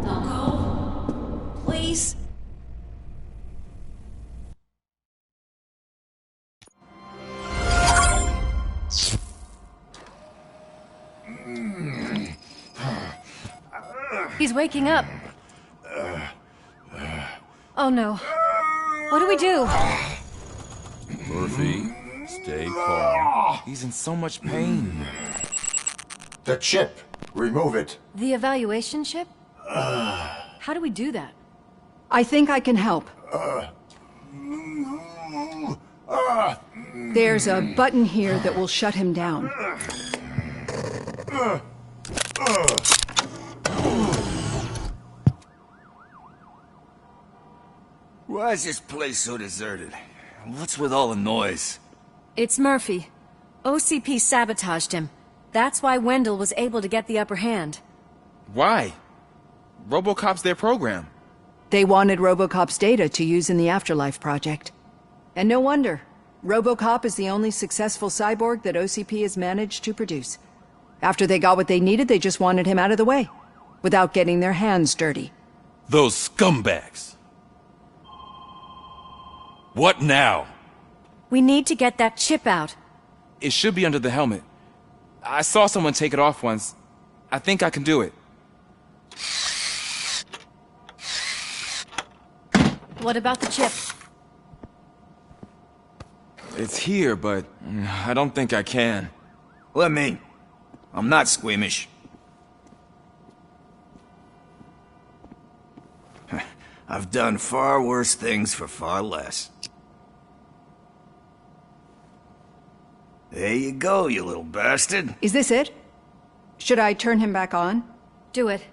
Don't go. Please. He's waking up. Oh no. What do we do? Murphy, stay calm. He's in so much pain. The chip. Remove it. The evaluation chip? How do we do that? I think I can help. There's a button here that will shut him down. Why is this place so deserted? What's with all the noise? It's Murphy. OCP sabotaged him. That's why Wendell was able to get the upper hand. Why? Robocop's their program. They wanted Robocop's data to use in the Afterlife project. And no wonder. Robocop is the only successful cyborg that OCP has managed to produce. After they got what they needed, they just wanted him out of the way, without getting their hands dirty. Those scumbags. What now? We need to get that chip out. It should be under the helmet. I saw someone take it off once. I think I can do it. What about the chip? It's here, but I don't think I can. Let me. I'm not squeamish. I've done far worse things for far less. There you go, you little bastard. Is this it? Should I turn him back on? Do it.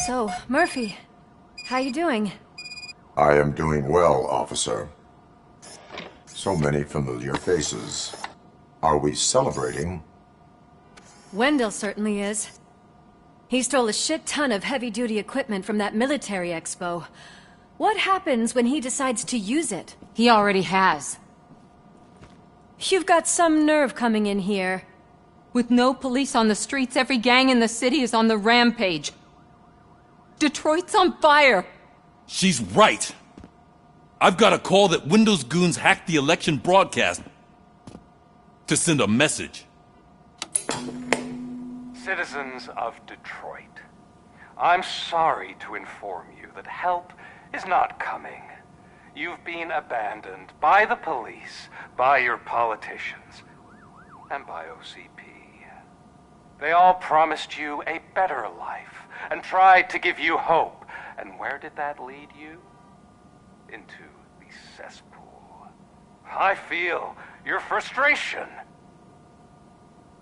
So, Murphy, how you doing? I am doing well, officer. So many familiar faces. Are we celebrating? Wendell certainly is. He stole a shit ton of heavy-duty equipment from that military expo. What happens when he decides to use it? He already has. You've got some nerve coming in here. With no police on the streets, every gang in the city is on the rampage. Detroit's on fire! She's right! I've got a call that Windows goons hacked the election broadcast to send a message. Citizens of Detroit, I'm sorry to inform you that help is not coming. You've been abandoned by the police, by your politicians, and by OCP. They all promised you a better life and tried to give you hope. And where did that lead you? Into the cesspool. I feel your frustration.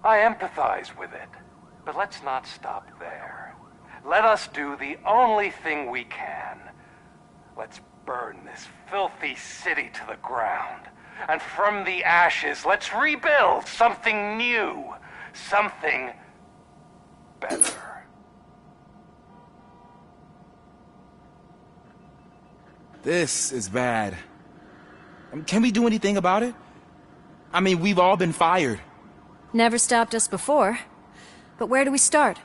I empathize with it. But let's not stop there. Let us do the only thing we can. Let's burn this filthy city to the ground. And from the ashes, let's rebuild something new. Something better. This is bad. Can we do anything about it? I mean, we've all been fired. Never stopped us before. But where do we start?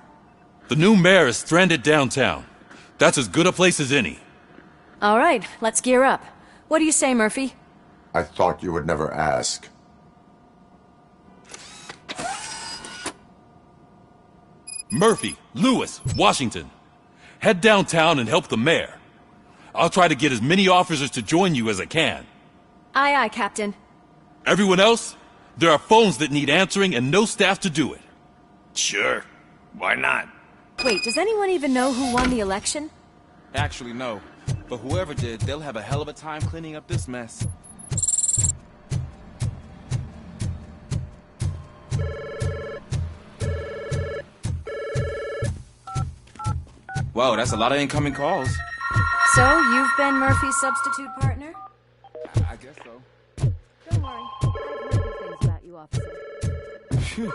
The new mayor is stranded downtown. That's as good a place as any. All right, let's gear up. What do you say, Murphy? I thought you would never ask. Murphy, Lewis, Washington. Head downtown and help the mayor. I'll try to get as many officers to join you as I can. Aye, aye, Captain. Everyone else? There are phones that need answering and no staff to do it. Sure. Why not? Wait, does anyone even know who won the election? Actually, no. But whoever did, they'll have a hell of a time cleaning up this mess. Whoa, that's a lot of incoming calls. So, you've been Murphy's substitute partner? I guess so. Don't worry. I've heard good things about you, officer. Phew.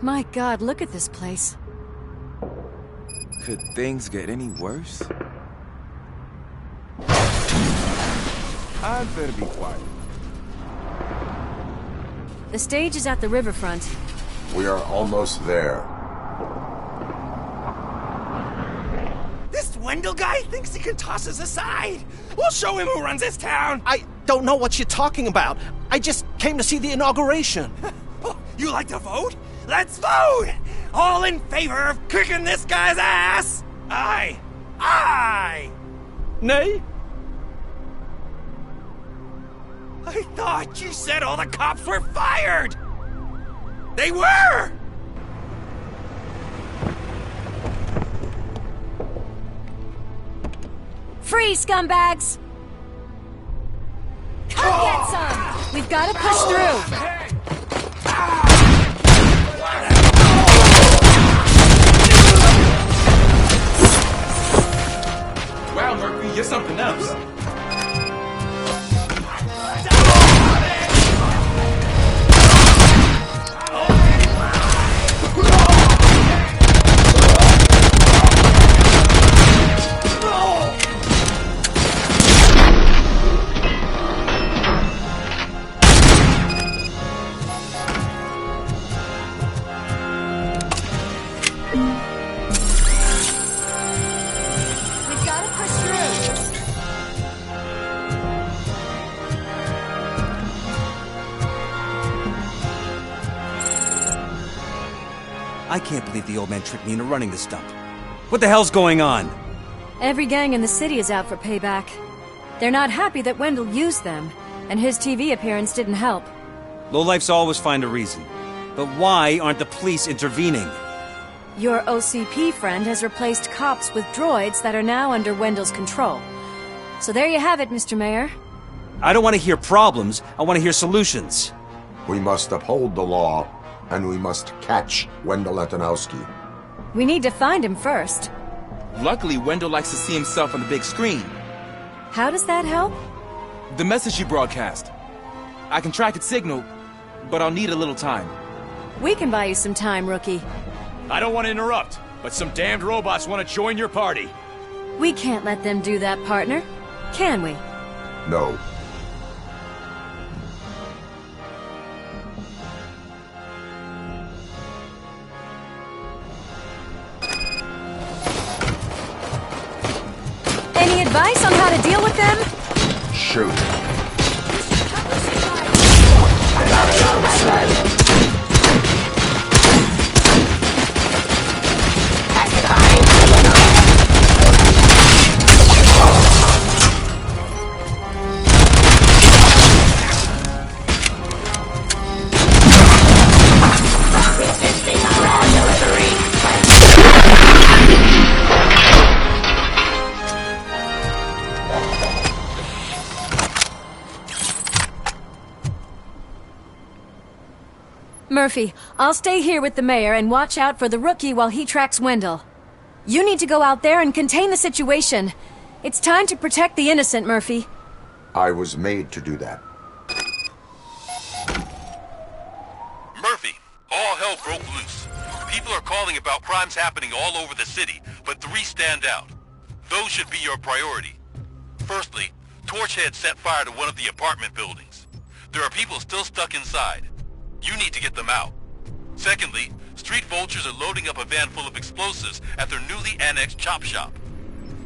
My God, look at this place. Could things get any worse? I'd better be quiet. The stage is at the riverfront. We are almost there. This Wendell guy thinks he can toss us aside. We'll show him who runs this town. I don't know what you're talking about. I just came to see the inauguration. Oh, you like to vote? Let's vote! All in favor of kicking this guy's ass? Aye. Aye! Nay? I thought you said all the cops were fired! They were! Free, scumbags! Come get some! We've got to push through! Wow, Murphy, you're something else. I can't believe the old man tricked me into running this dump. What the hell's going on? Every gang in the city is out for payback. They're not happy that Wendell used them, and his TV appearance didn't help. Lowlifes always find a reason. But why aren't the police intervening? Your OCP friend has replaced cops with droids that are now under Wendell's control. So there you have it, Mr. Mayor. I don't want to hear problems, I want to hear solutions. We must uphold the law, and we must catch Wendell Antonowski. We need to find him first. Luckily, Wendell likes to see himself on the big screen. How does that help? The message you broadcast. I can track its signal, but I'll need a little time. We can buy you some time, rookie. I don't want to interrupt, but some damned robots want to join your party. We can't let them do that, partner. Can we? No. Any advice on how to deal with them? Shoot. Murphy, I'll stay here with the mayor and watch out for the rookie while he tracks Wendell. You need to go out there and contain the situation. It's time to protect the innocent, Murphy. I was made to do that. Murphy, all hell broke loose. People are calling about crimes happening all over the city, but 3 stand out. Those should be your priority. Firstly, Torchhead set fire to one of the apartment buildings. There are people still stuck inside. You need to get them out. Secondly, street vultures are loading up a van full of explosives at their newly annexed chop shop.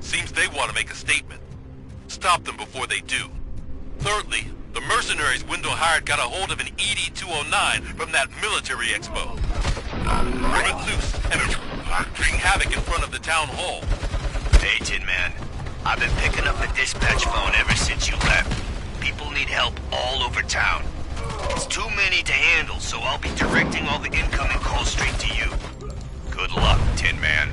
Seems they want to make a statement. Stop them before they do. Thirdly, the mercenaries Wendell hired got a hold of an ED-209 from that military expo. Rip it loose and wreak havoc in front of the town hall. Hey, Tin Man. I've been picking up the dispatch phone ever since you left. People need help all over town. It's too many to handle, so I'll be directing all the incoming calls straight to you. Good luck, Tin Man.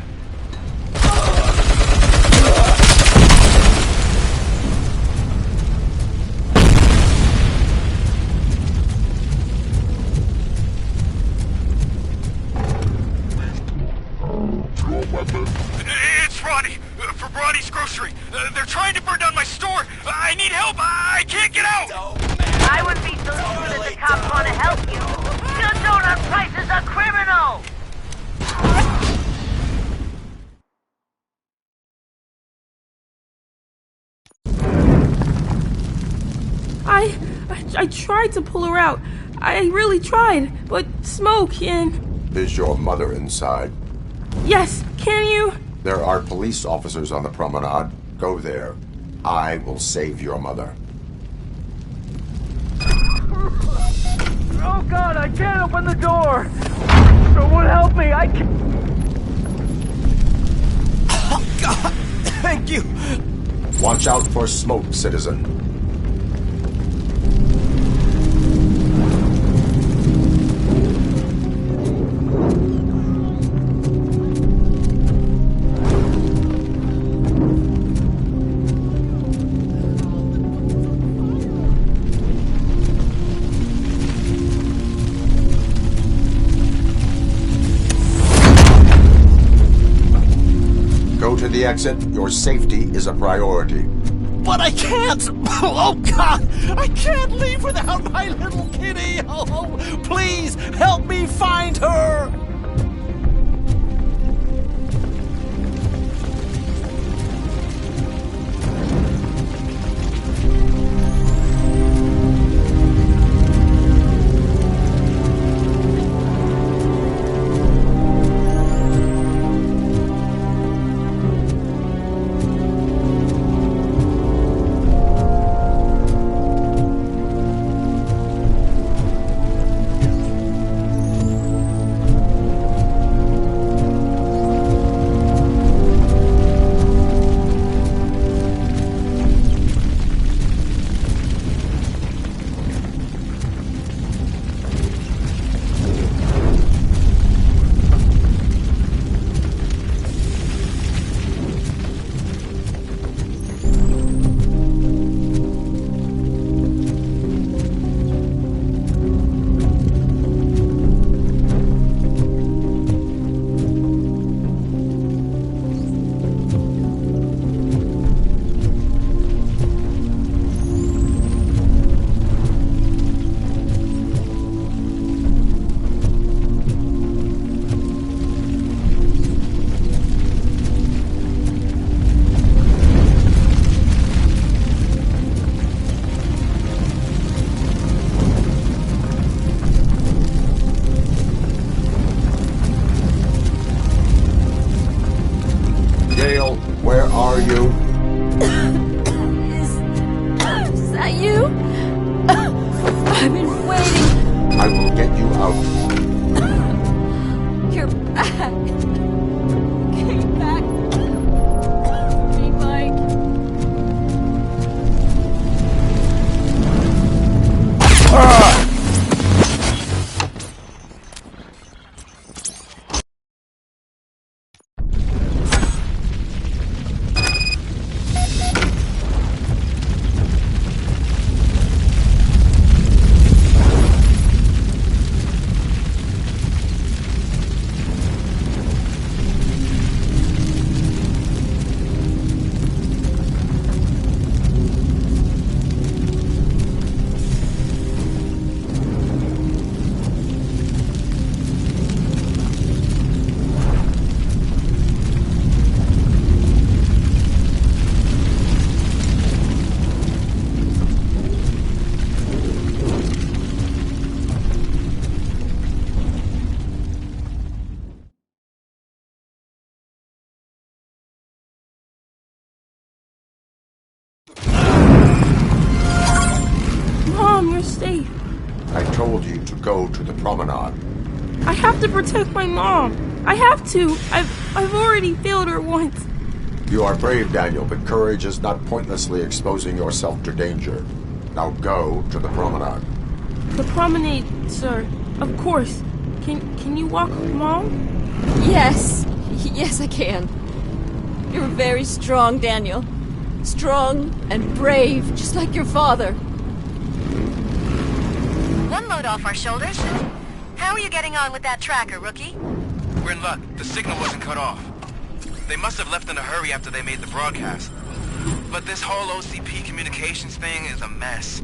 It's Ronnie, from Ronnie's Grocery. They're trying to burn down my store. I need help. I can't get out. I would be so sure that the cops want to help you. Your donut price is a criminal. I tried to pull her out. I really tried, but smoke and... Is your mother inside? Yes, can you? There are police officers on the promenade. Go there. I will save your mother. Oh God, I can't open the door! Someone help me, I can't... Oh God, thank you! Watch out for smoke, citizen. Go to the exit. Your safety is a priority. But I can't! Oh God! I can't leave without my little kitty! Oh, please help me find her! Where are you? Is that you? I've been waiting. I will get you out. You're back. Came back. Me, Mike. Mom, you're safe. I told you to go to the promenade. I have to protect my mom. I have to. I've already failed her once. You are brave, Daniel, but courage is not pointlessly exposing yourself to danger. Now go to the promenade. The promenade, sir. Of course. Can you walk, Mom? Yes. Yes, I can. You're very strong, Daniel. Strong and brave, just like your father. One load off our shoulders. How are you getting on with that tracker, rookie? We're in luck. The signal wasn't cut off. They must have left in a hurry after they made the broadcast. But this whole OCP communications thing is a mess.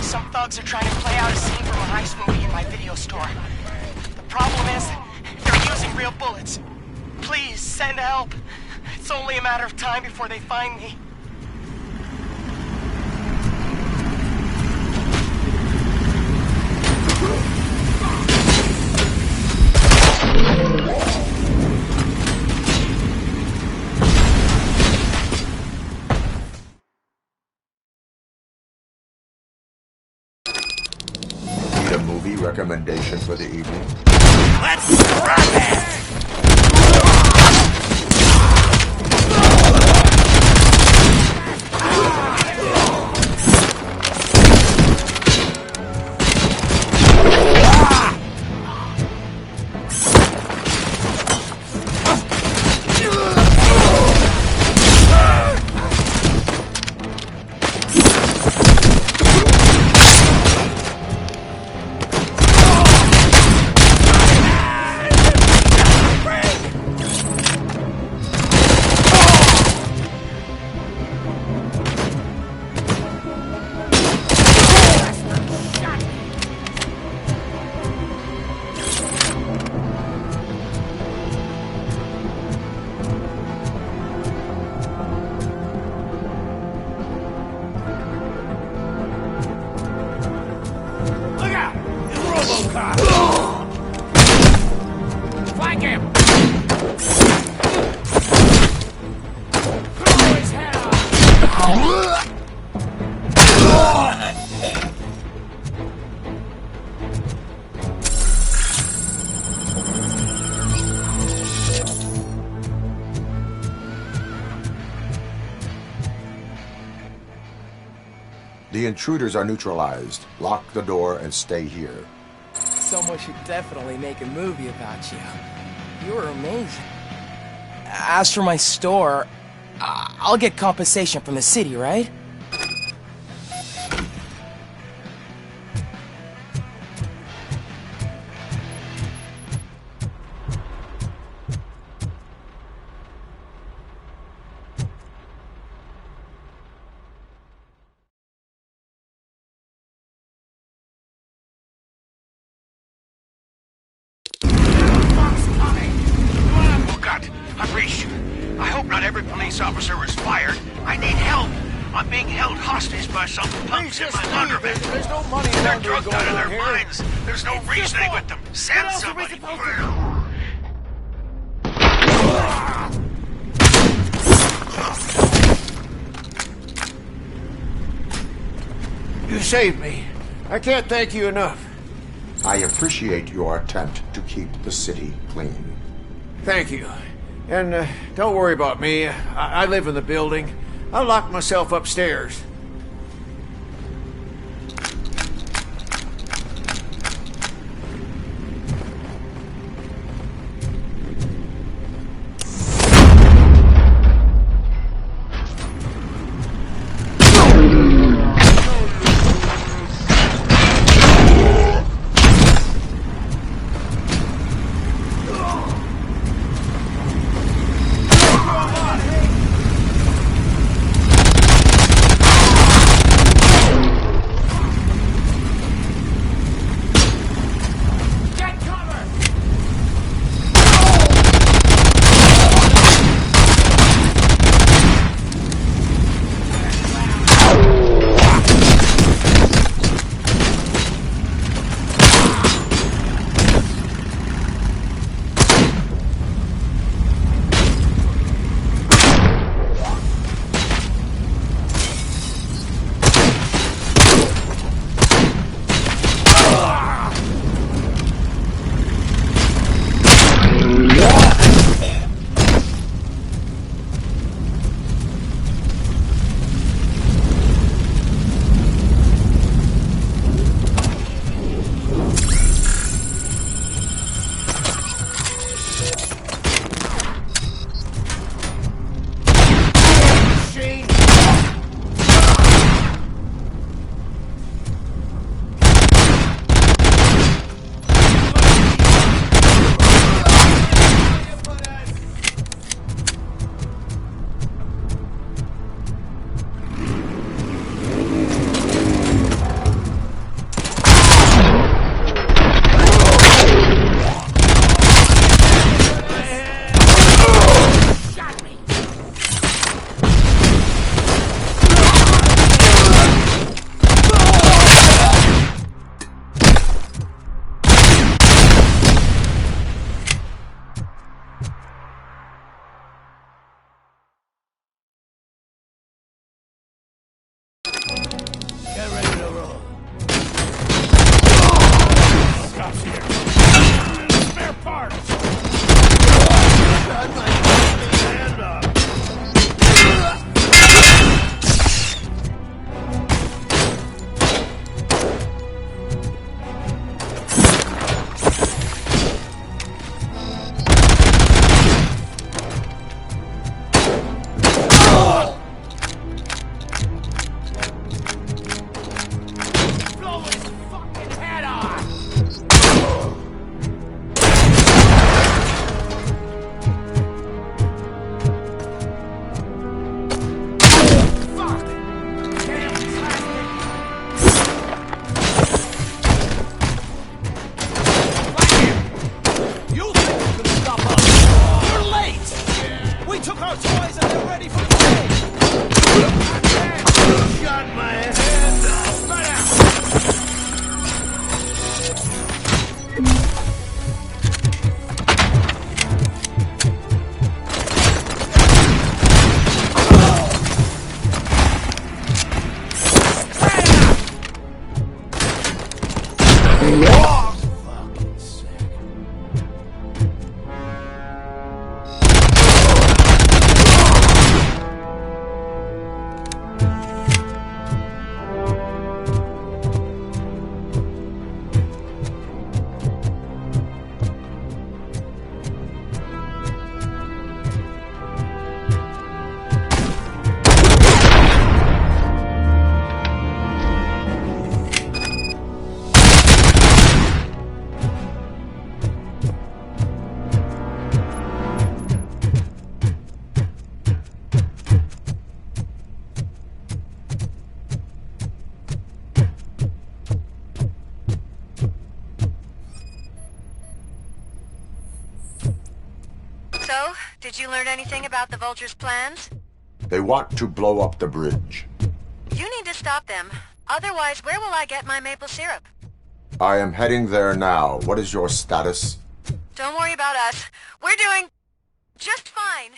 Some thugs are trying to play out a real bullets. Please, send help. It's only a matter of time before they find me. Need a movie recommendation for the evening? Let's scrap it! Robocop! Flank him! Throw his head off! The intruders are neutralized. Lock the door and stay here. Someone should definitely make a movie about you. You were amazing. As for my store, I'll get compensation from the city, right? I hope not every police officer is fired. I need help. I'm being held hostage by some punks in my laundromat. There's no money. They're drugged out of their minds. There's no reasoning with them. Send somebody. You saved me. I can't thank you enough. I appreciate your attempt to keep the city clean. Thank you. And don't worry about me. I live in the building. I'll lock myself upstairs. So, did you learn anything about the Vulture's plans? They want to blow up the bridge. You need to stop them. Otherwise, where will I get my maple syrup? I am heading there now. What is your status? Don't worry about us. We're doing just fine.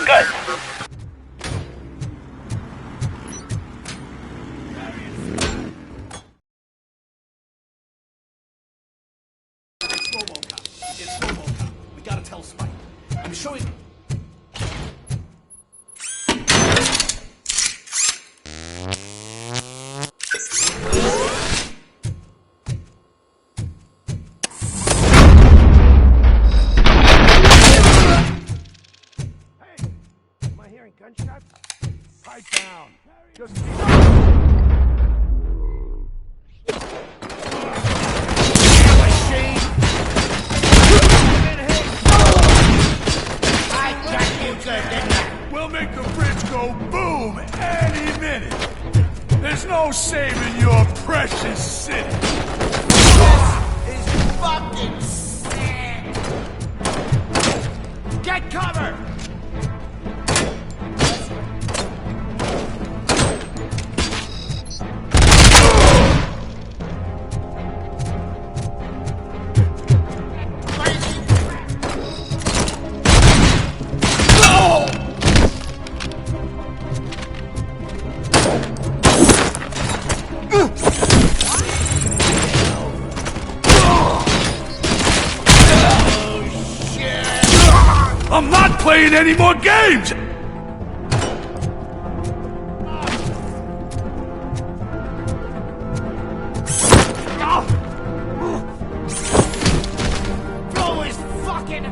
Good. It's Robocop. It's Robocop. We gotta tell Spike. I'm showing... Gunshots? Pipe down. Just I got you good, didn't I? We'll make the bridge go boom any minute. There's no saving your precious city. This is fucking sick. Get cover! I'm not playing any more games! Throw his fucking...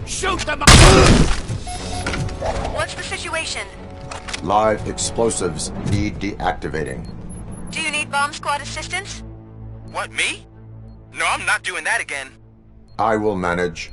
Shoot them up! What's the situation? Live explosives need deactivating. Do you need bomb squad assistance? What, me? No, I'm not doing that again. I will manage.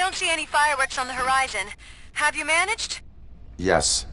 don't see any fireworks on the horizon. Have you managed? Yes.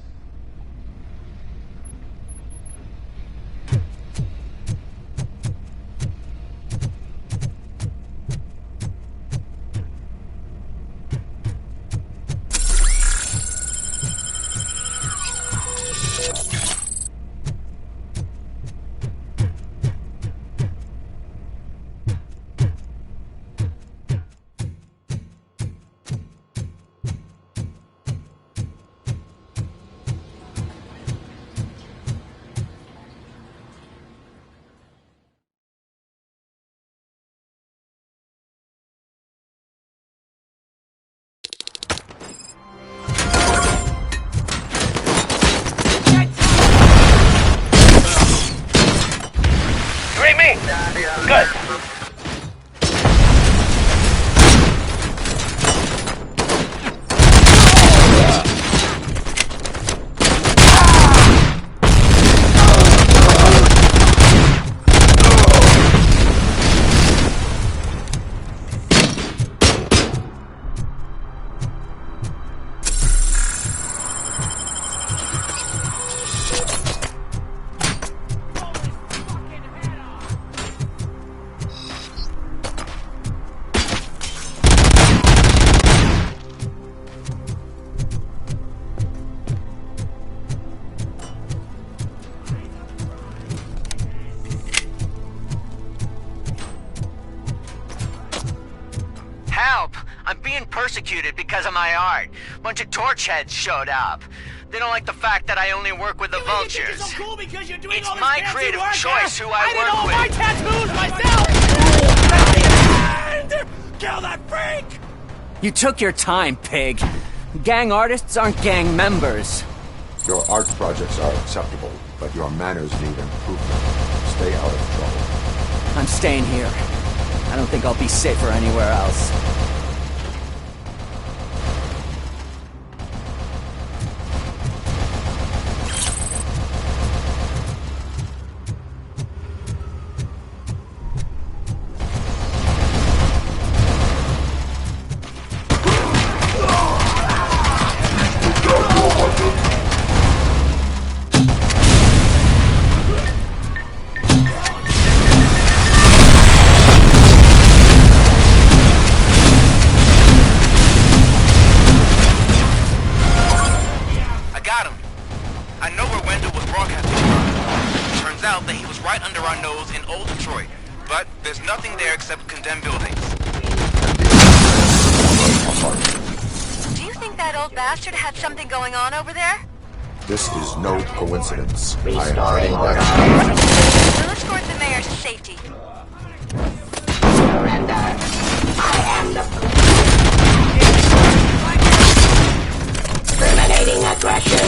Good. Help! I'm being persecuted because of my art. Bunch of torch heads showed up. They don't like the fact that I only work with the vultures. You're so cool because you're doing It's all this my fancy creative work, choice huh? who I did work all with. my tattoos myself! Kill that freak! You took your time, pig. Gang artists aren't gang members. Your art projects are acceptable, but your manners need improvement. Stay out of trouble. I'm staying here. I don't think I'll be safer anywhere else. This is no coincidence. We'll escort the mayor to safety. Surrender. I am the police. Terminating aggression.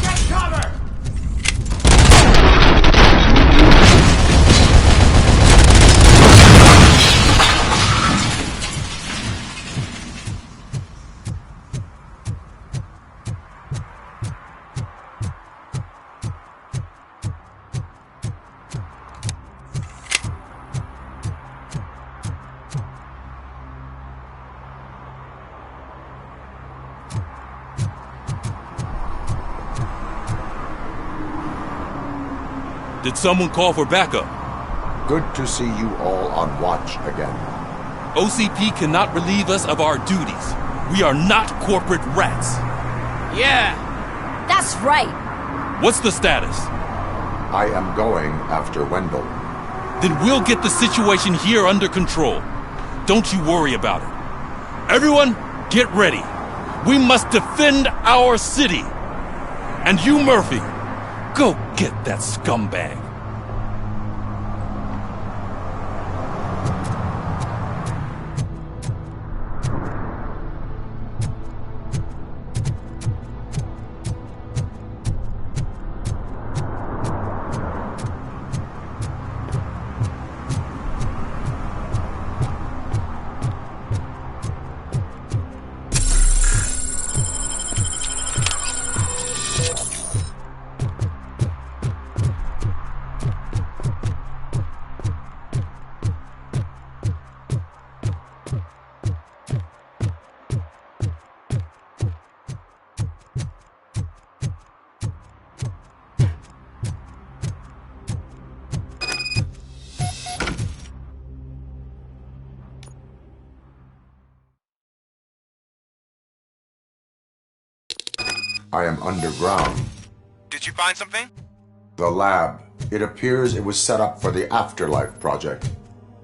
Get cover! Did someone call for backup? Good to see you all on watch again. OCP cannot relieve us of our duties. We are not corporate rats. Yeah. That's right. What's the status? I am going after Wendell. Then we'll get the situation here under control. Don't you worry about it. Everyone, get ready. We must defend our city. And you, Murphy, go get that scumbag. I am underground. Did you find something? The lab. It appears it was set up for the Afterlife project.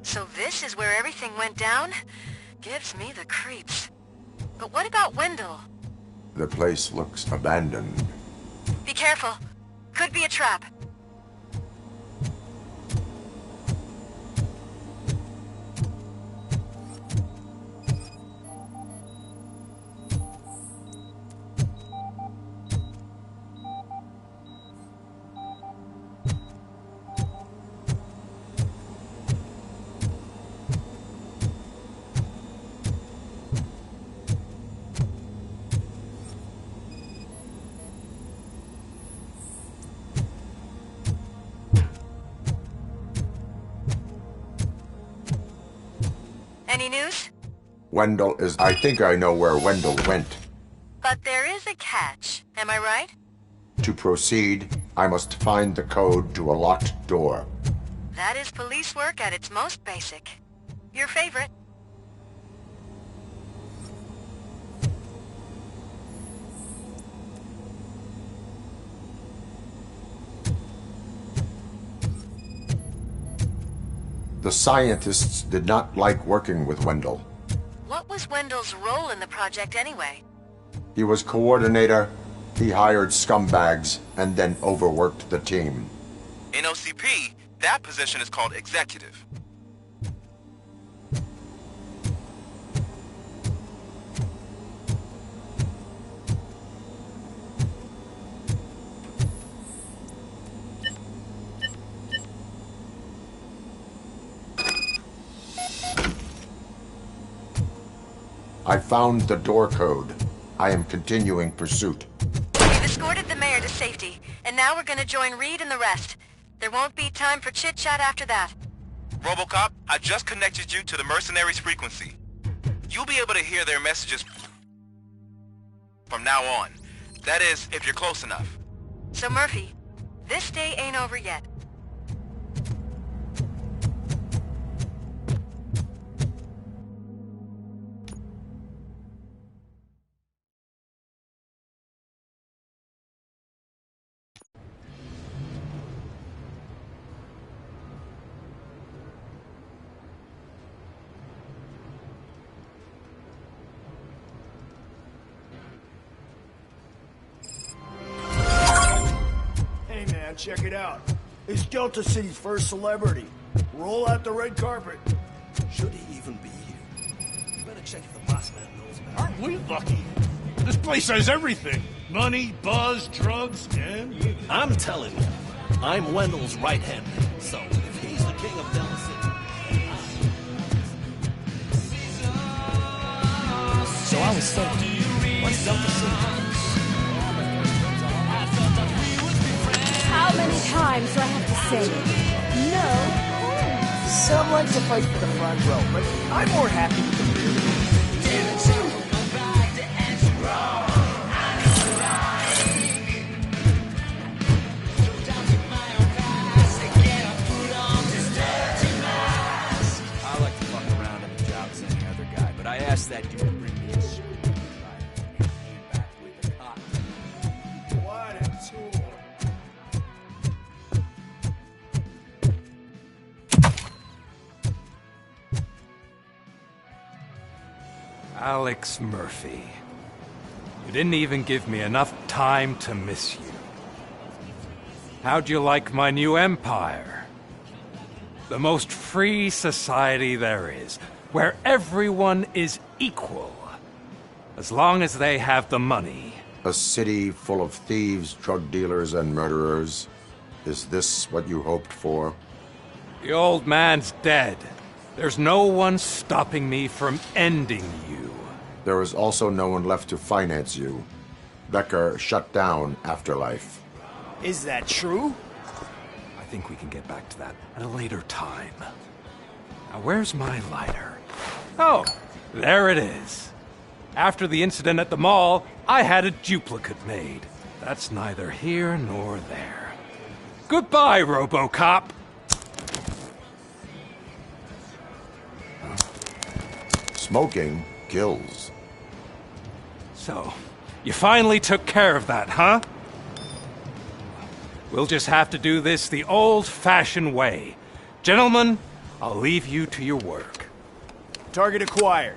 So this is where everything went down? Gives me the creeps. But what about Wendell? The place looks abandoned. Be careful. Could be a trap. Any news? Wendell is... I think I know where Wendell went. But there is a catch. Am I right? To proceed, I must find the code to a locked door. That is police work at its most basic. Your favorite. The scientists did not like working with Wendell. What was Wendell's role in the project anyway? He was coordinator, he hired scumbags, and then overworked the team. In OCP, that position is called executive. I found the door code. I am continuing pursuit. We've escorted the mayor to safety, and now we're gonna join Reed and the rest. There won't be time for chit-chat after that. Robocop, I just connected you to the mercenaries' frequency. You'll be able to hear their messages from now on. That is, if you're close enough. So Murphy, this day ain't over yet. Check it out. It's Delta City's first celebrity. Roll out the red carpet. Should he even be here? You better check if the boss man knows about it. Aren't we lucky? This place has everything. Money, buzz, drugs, and... I'm telling you, I'm Wendell's right-hand man. So, if he's the king of Delta City... So I was thinking, what's Delta City? How many times do I have to say it? No. Some like to fight for the front row, but I'm more happy with the rear. I like to fuck around at the job as any other guy, but I asked that dude to bring me a suit. Back with a cop. What a tool. Alex Murphy. You didn't even give me enough time to miss you. How'd you like my new empire? The most free society there is, where everyone is equal, as long as they have the money. A city full of thieves, drug dealers, and murderers. Is this what you hoped for? The old man's dead. There's no one stopping me from ending you. There is also no one left to finance you. Becker shut down Afterlife. Is that true? I think we can get back to that at a later time. Now, where's my lighter? Oh, there it is. After the incident at the mall, I had a duplicate made. That's neither here nor there. Goodbye, Robocop! Smoking kills. So, You finally took care of that, huh? We'll just have to do this the old-fashioned way. Gentlemen, I'll leave you to your work. Target acquired.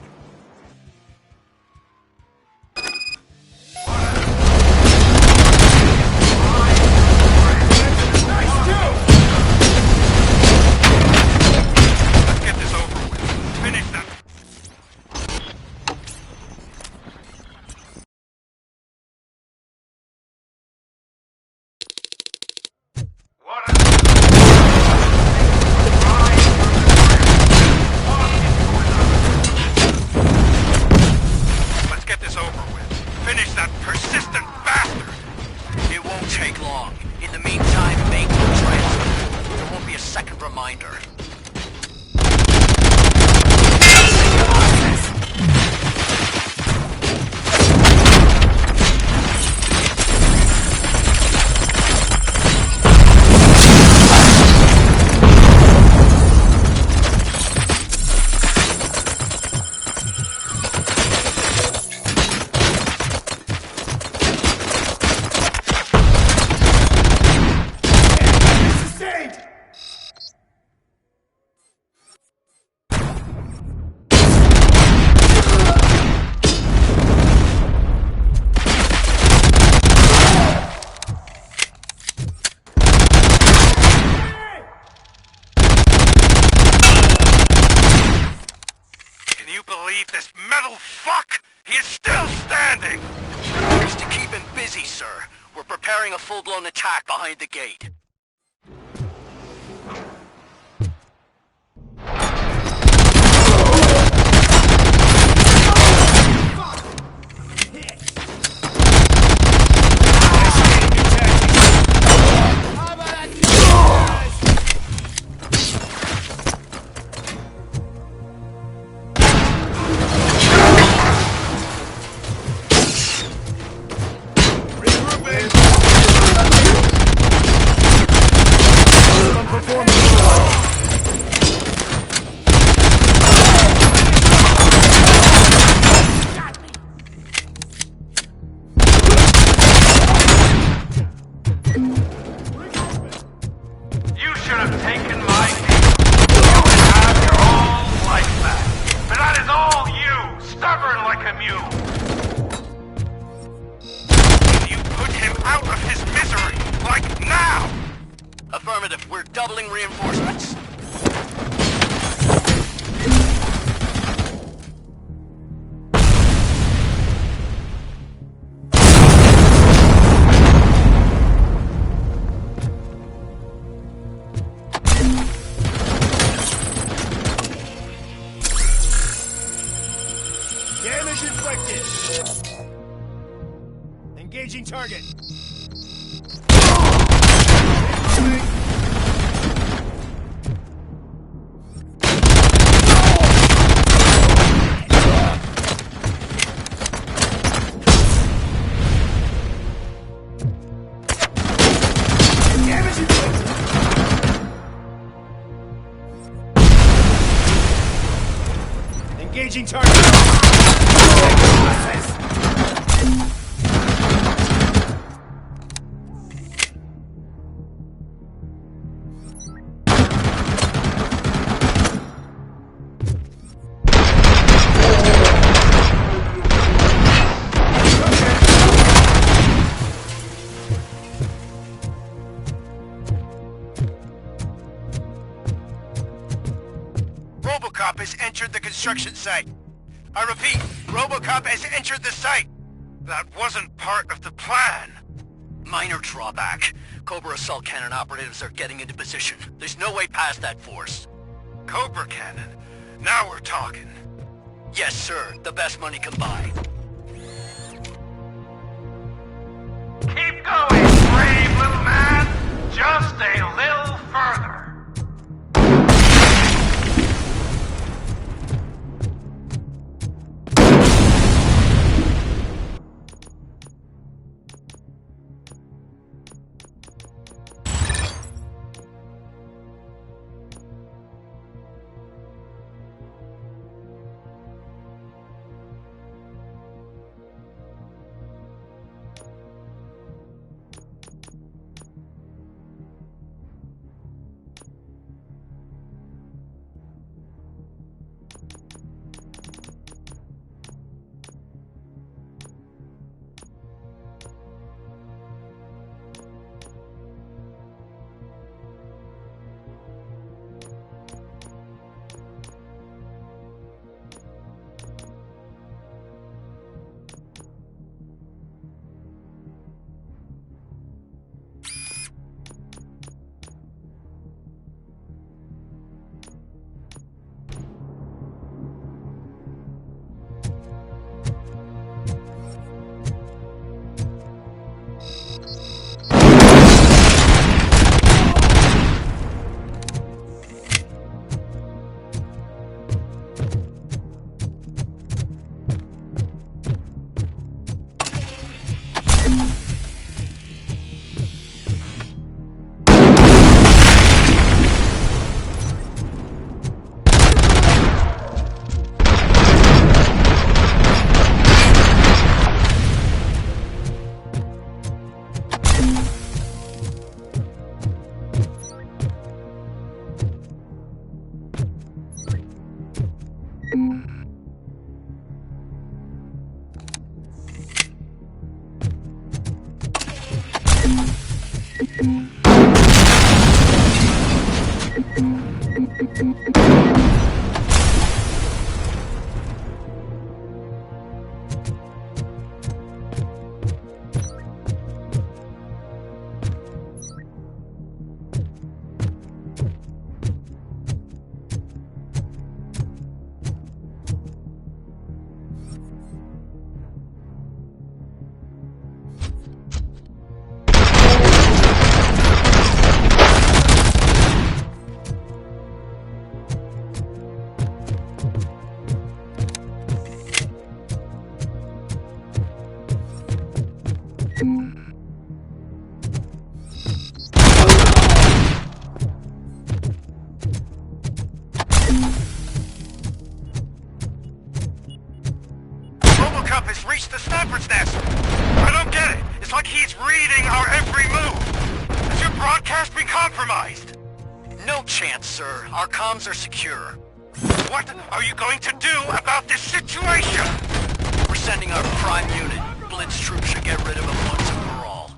A full-blown attack behind the gate. Affirmative, we're doubling reinforcements. Damage inflicted. Engaging target. Engaging target. Robocop has entered the construction site. I repeat, Robocop has entered the site. That wasn't part of the plan. Minor drawback. Cobra assault cannon operatives are getting into position. There's no way past that force. Cobra cannon? Now we're talking. Yes, sir. The best money can buy. Keep going, brave little man! Just a little further. Robocop has reached the sniper's nest! I don't get it! It's like he's reading our every move! Has your broadcast been compromised? No chance, sir. Our comms are secure. What are you going to do about this situation? We're sending our prime unit. Blitz troops should get rid of him once and for all.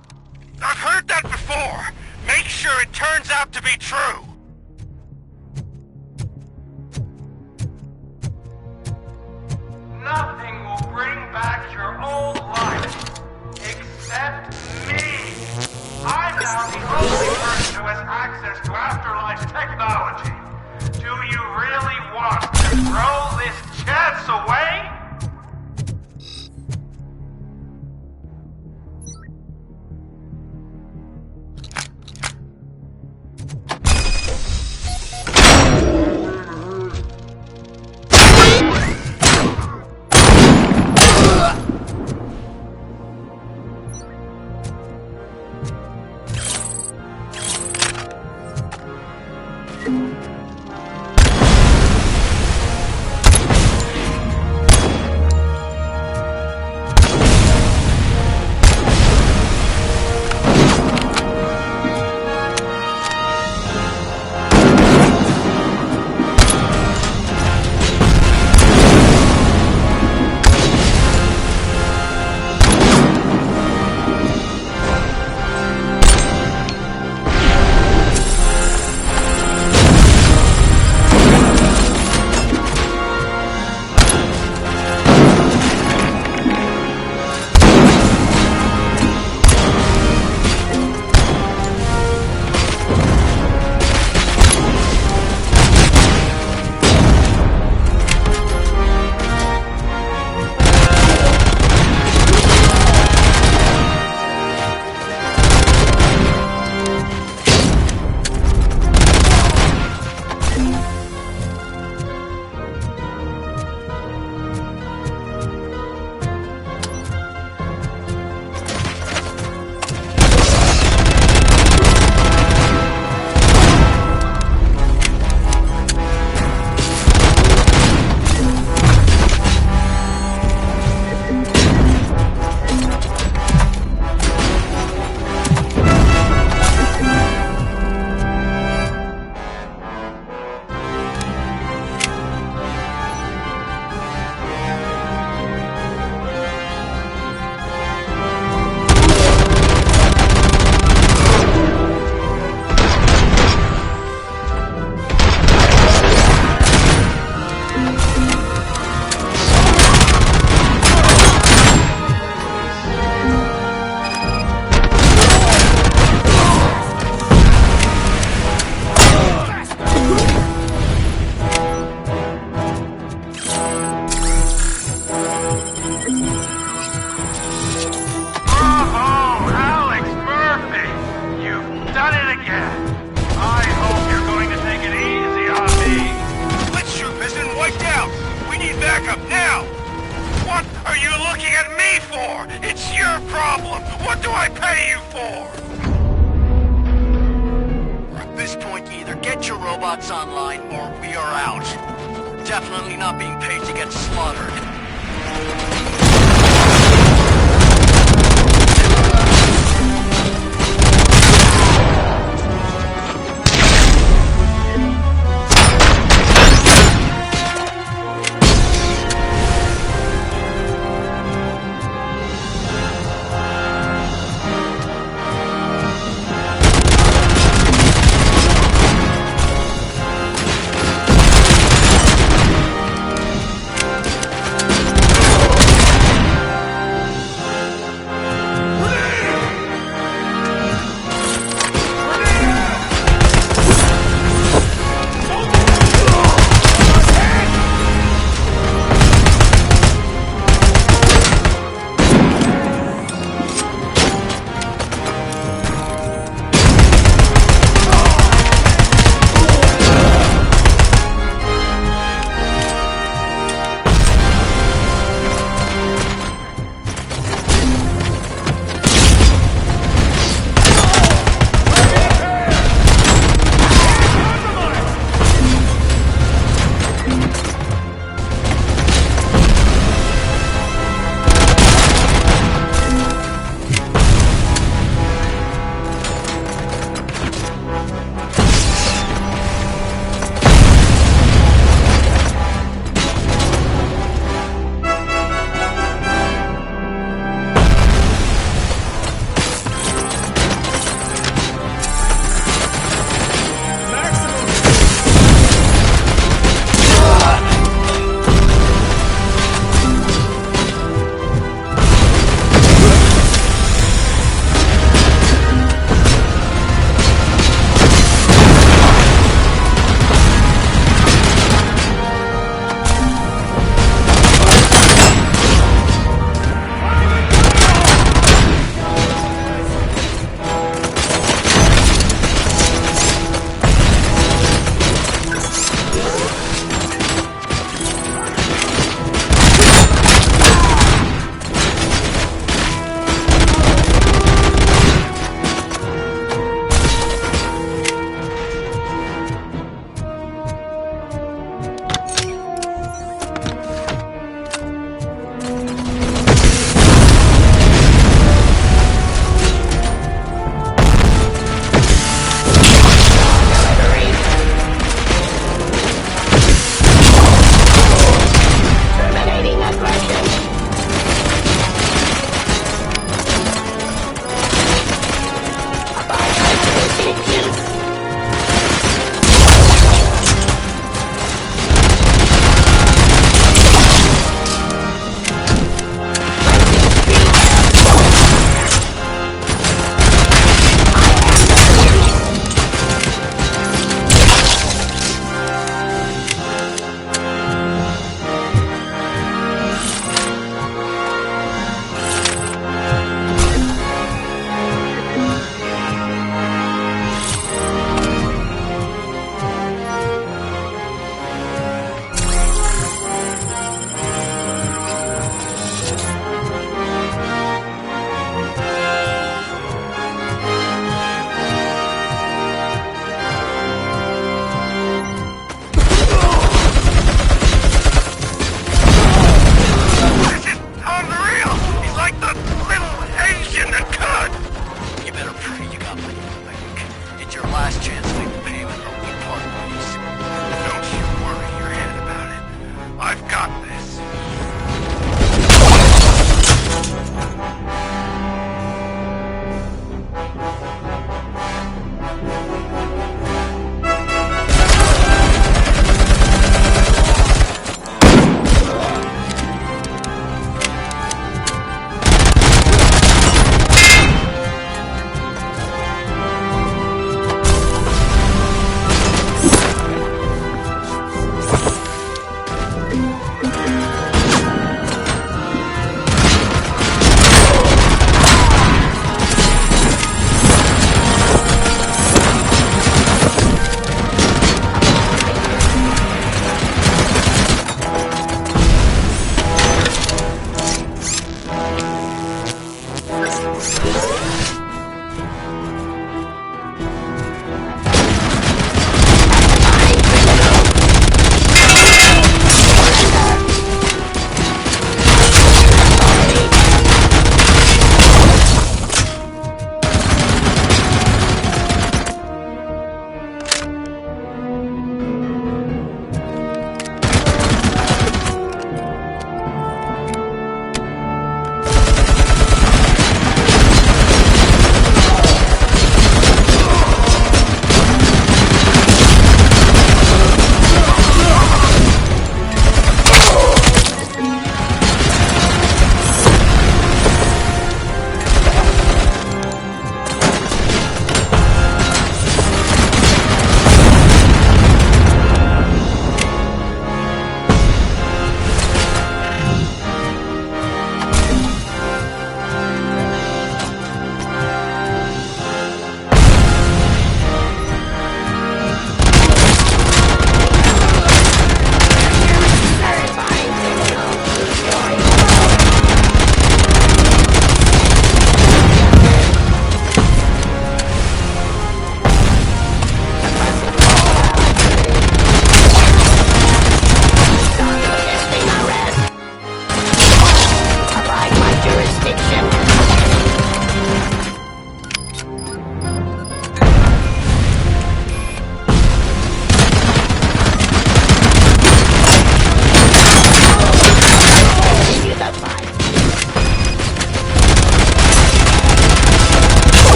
I've heard that before! Make sure it turns out to be true! Nothing will bring back your old life, except me. I'm now the only person who has access to afterlife technology. Do you really want to throw this chance away? problem? What do I pay you for? At this point, either get your robots online or we are out. Definitely not being paid to get slaughtered.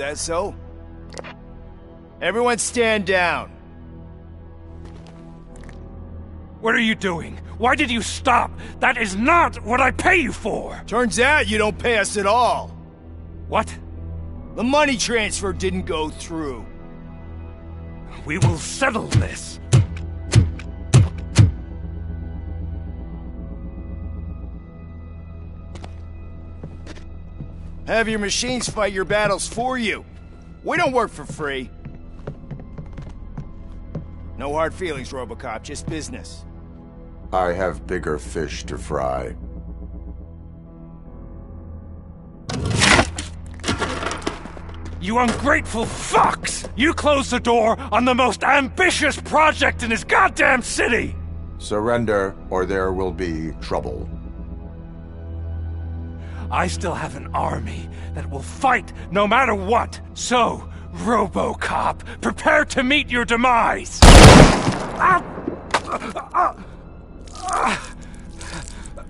that so? Everyone stand down. What are you doing? Why did you stop? That is not what I pay you for! Turns out you don't pay us at all. What? The money transfer didn't go through. We will settle this. Have your machines fight your battles for you. We don't work for free. No hard feelings, Robocop, just business. I have bigger fish to fry. You ungrateful fucks! You closed the door on the most ambitious project in this goddamn city! Surrender, or there will be trouble. I still have an army that will fight no matter what. So, Robocop, prepare to meet your demise!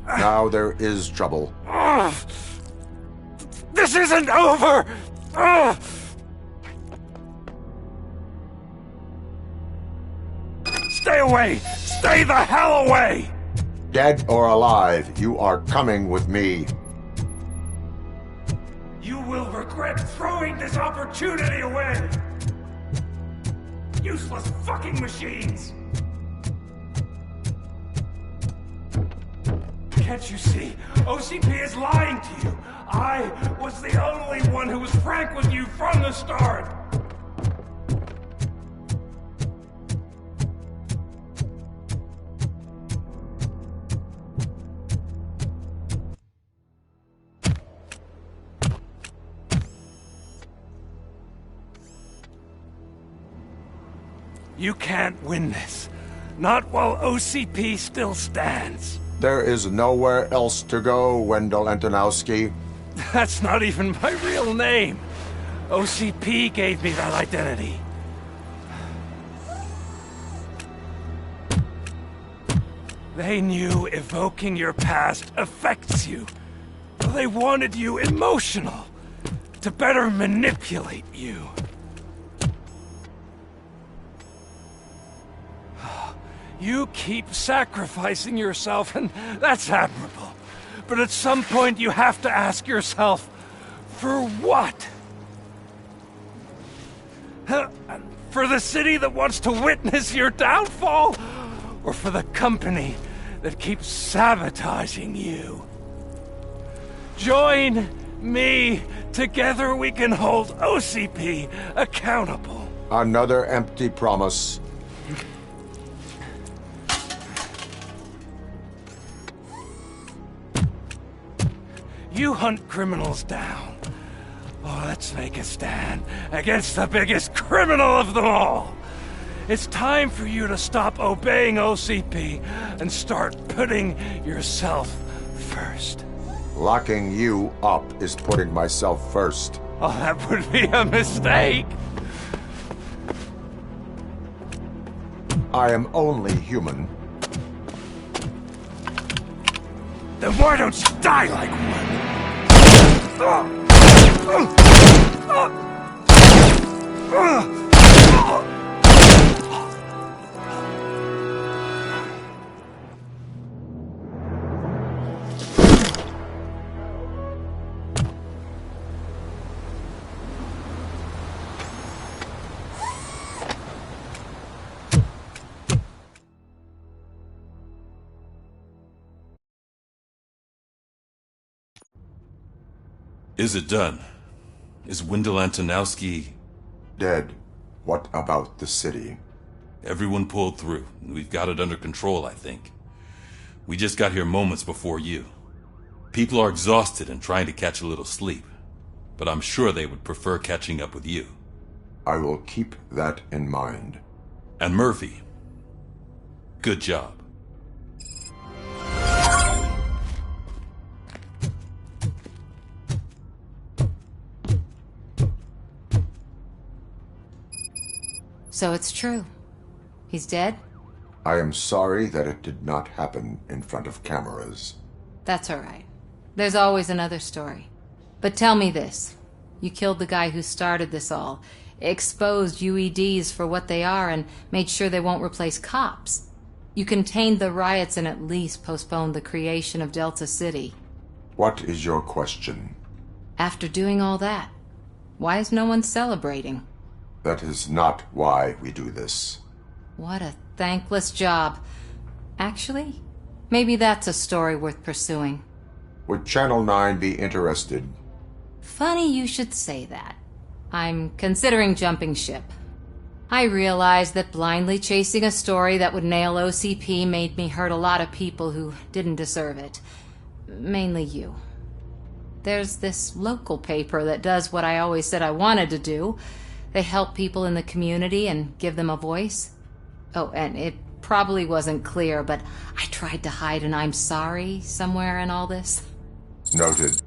Now there is trouble. This isn't over! Stay away! Stay the hell away! Dead or alive, you are coming with me. You will regret throwing this opportunity away! Useless fucking machines! Can't you see? OCP is lying to you! I was the only one who was frank with you from the start! You can't win this. Not while OCP still stands. There is nowhere else to go, Wendell Antonowski. That's not even my real name. OCP gave me that identity. They knew evoking your past affects you. They wanted you emotional, to better manipulate you. You keep sacrificing yourself, and that's admirable. But at some point you have to ask yourself, for what? For the city that wants to witness your downfall? Or for the company that keeps sabotaging you? Join me. Together we can hold OCP accountable. Another empty promise. You hunt criminals down. Oh, let's make a stand against the biggest criminal of them all. It's time for you to stop obeying OCP and start putting yourself first. Locking you up is putting myself first. Oh, that would be a mistake. I am only human. Then why don't you die like one? Is it done? Is Wendell Antonowski... dead? What about the city? Everyone pulled through. We've got it under control, I think. We just got here moments before you. People are exhausted and trying to catch a little sleep. But I'm sure they would prefer catching up with you. I will keep that in mind. And Murphy, good job. So it's true. He's dead? I am sorry that it did not happen in front of cameras. That's all right. There's always another story. But tell me this. You killed the guy who started this all, exposed UEDs for what they are, and made sure they won't replace cops. You contained the riots and at least postponed the creation of Delta City. What is your question? After doing all that, why is no one celebrating? That is not why we do this. What a thankless job. Actually, maybe that's a story worth pursuing. Would Channel 9 be interested? Funny you should say that. I'm considering jumping ship. I realized that blindly chasing a story that would nail OCP made me hurt a lot of people who didn't deserve it. Mainly you. There's this local paper that does what I always said I wanted to do. They help people in the community and give them a voice. Oh, and it probably wasn't clear, but I tried to hide an I'm sorry somewhere in all this. Noted.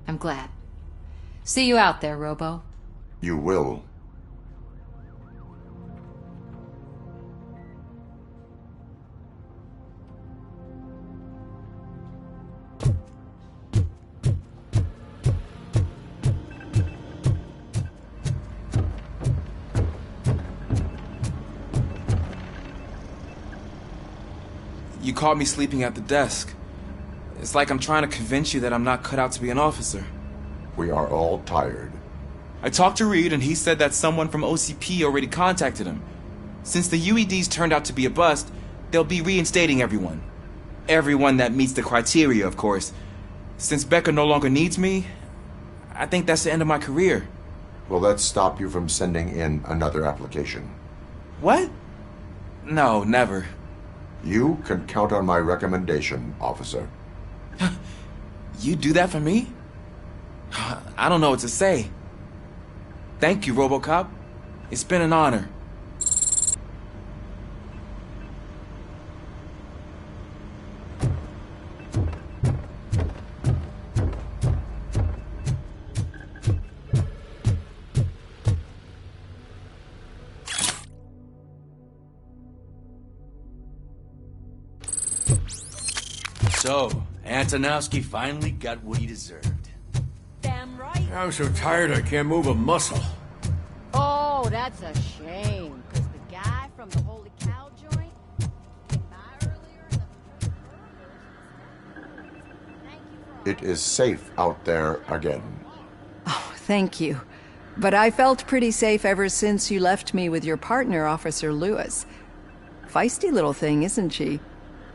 I'm glad. See you out there, Robo. You will. You caught me sleeping at the desk. It's like I'm trying to convince you that I'm not cut out to be an officer. We are all tired. I talked to Reed and he said that someone from OCP already contacted him. Since the UEDs turned out to be a bust, they'll be reinstating everyone. Everyone that meets the criteria, of course. Since Becca no longer needs me, I think that's the end of my career. Will that stop you from sending in another application? What? No, never. You can count on my recommendation, officer. You do that for me? I don't know what to say. Thank you, Robocop. It's been an honor. So, Antonowski finally got what he deserved. Damn right. I'm so tired I can't move a muscle. Oh, that's a shame. Because the guy from the Holy Cow joint came by earlier and the It is safe out there again. Oh, thank you. But I felt pretty safe ever since you left me with your partner, Officer Lewis. Feisty little thing, isn't she?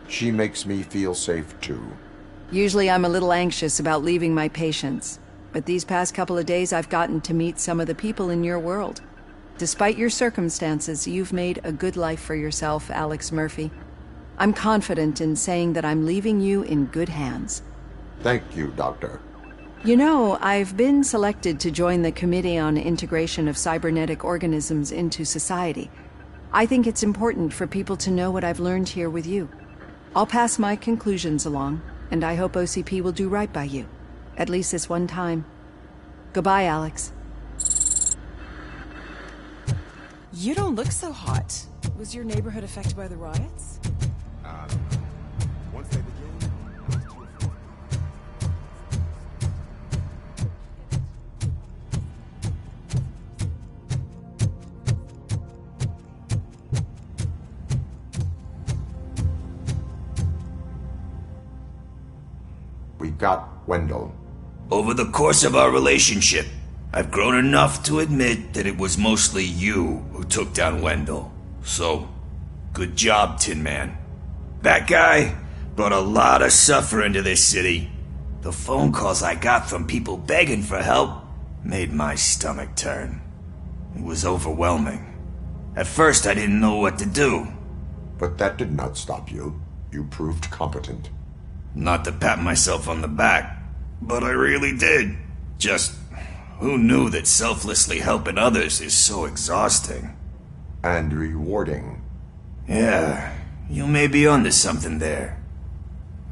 She makes me feel safe too. Usually I'm a little anxious about leaving my patients, but these past couple of days I've gotten to meet some of the people in your world. Despite your circumstances, you've made a good life for yourself, Alex Murphy. I'm confident in saying that I'm leaving you in good hands. Thank you, Doctor. You know, I've been selected to join the Committee on Integration of Cybernetic Organisms into Society. I think it's important for people to know what I've learned here with you. I'll pass my conclusions along, and I hope OCP will do right by you. At least this one time. Goodbye, Alex. You don't look so hot. Was your neighborhood affected by the riots? Once they begin, We got Wendell. Over the course of our relationship, I've grown enough to admit that it was mostly you who took down Wendell. So, good job, Tin Man. That guy brought a lot of suffering to this city. The phone calls I got from people begging for help made my stomach turn. It was overwhelming. At first, I didn't know what to do. But that did not stop you. You proved competent. Not to pat myself on the back, but I really did. Just, who knew that selflessly helping others is so exhausting? And rewarding. Yeah, you may be onto something there.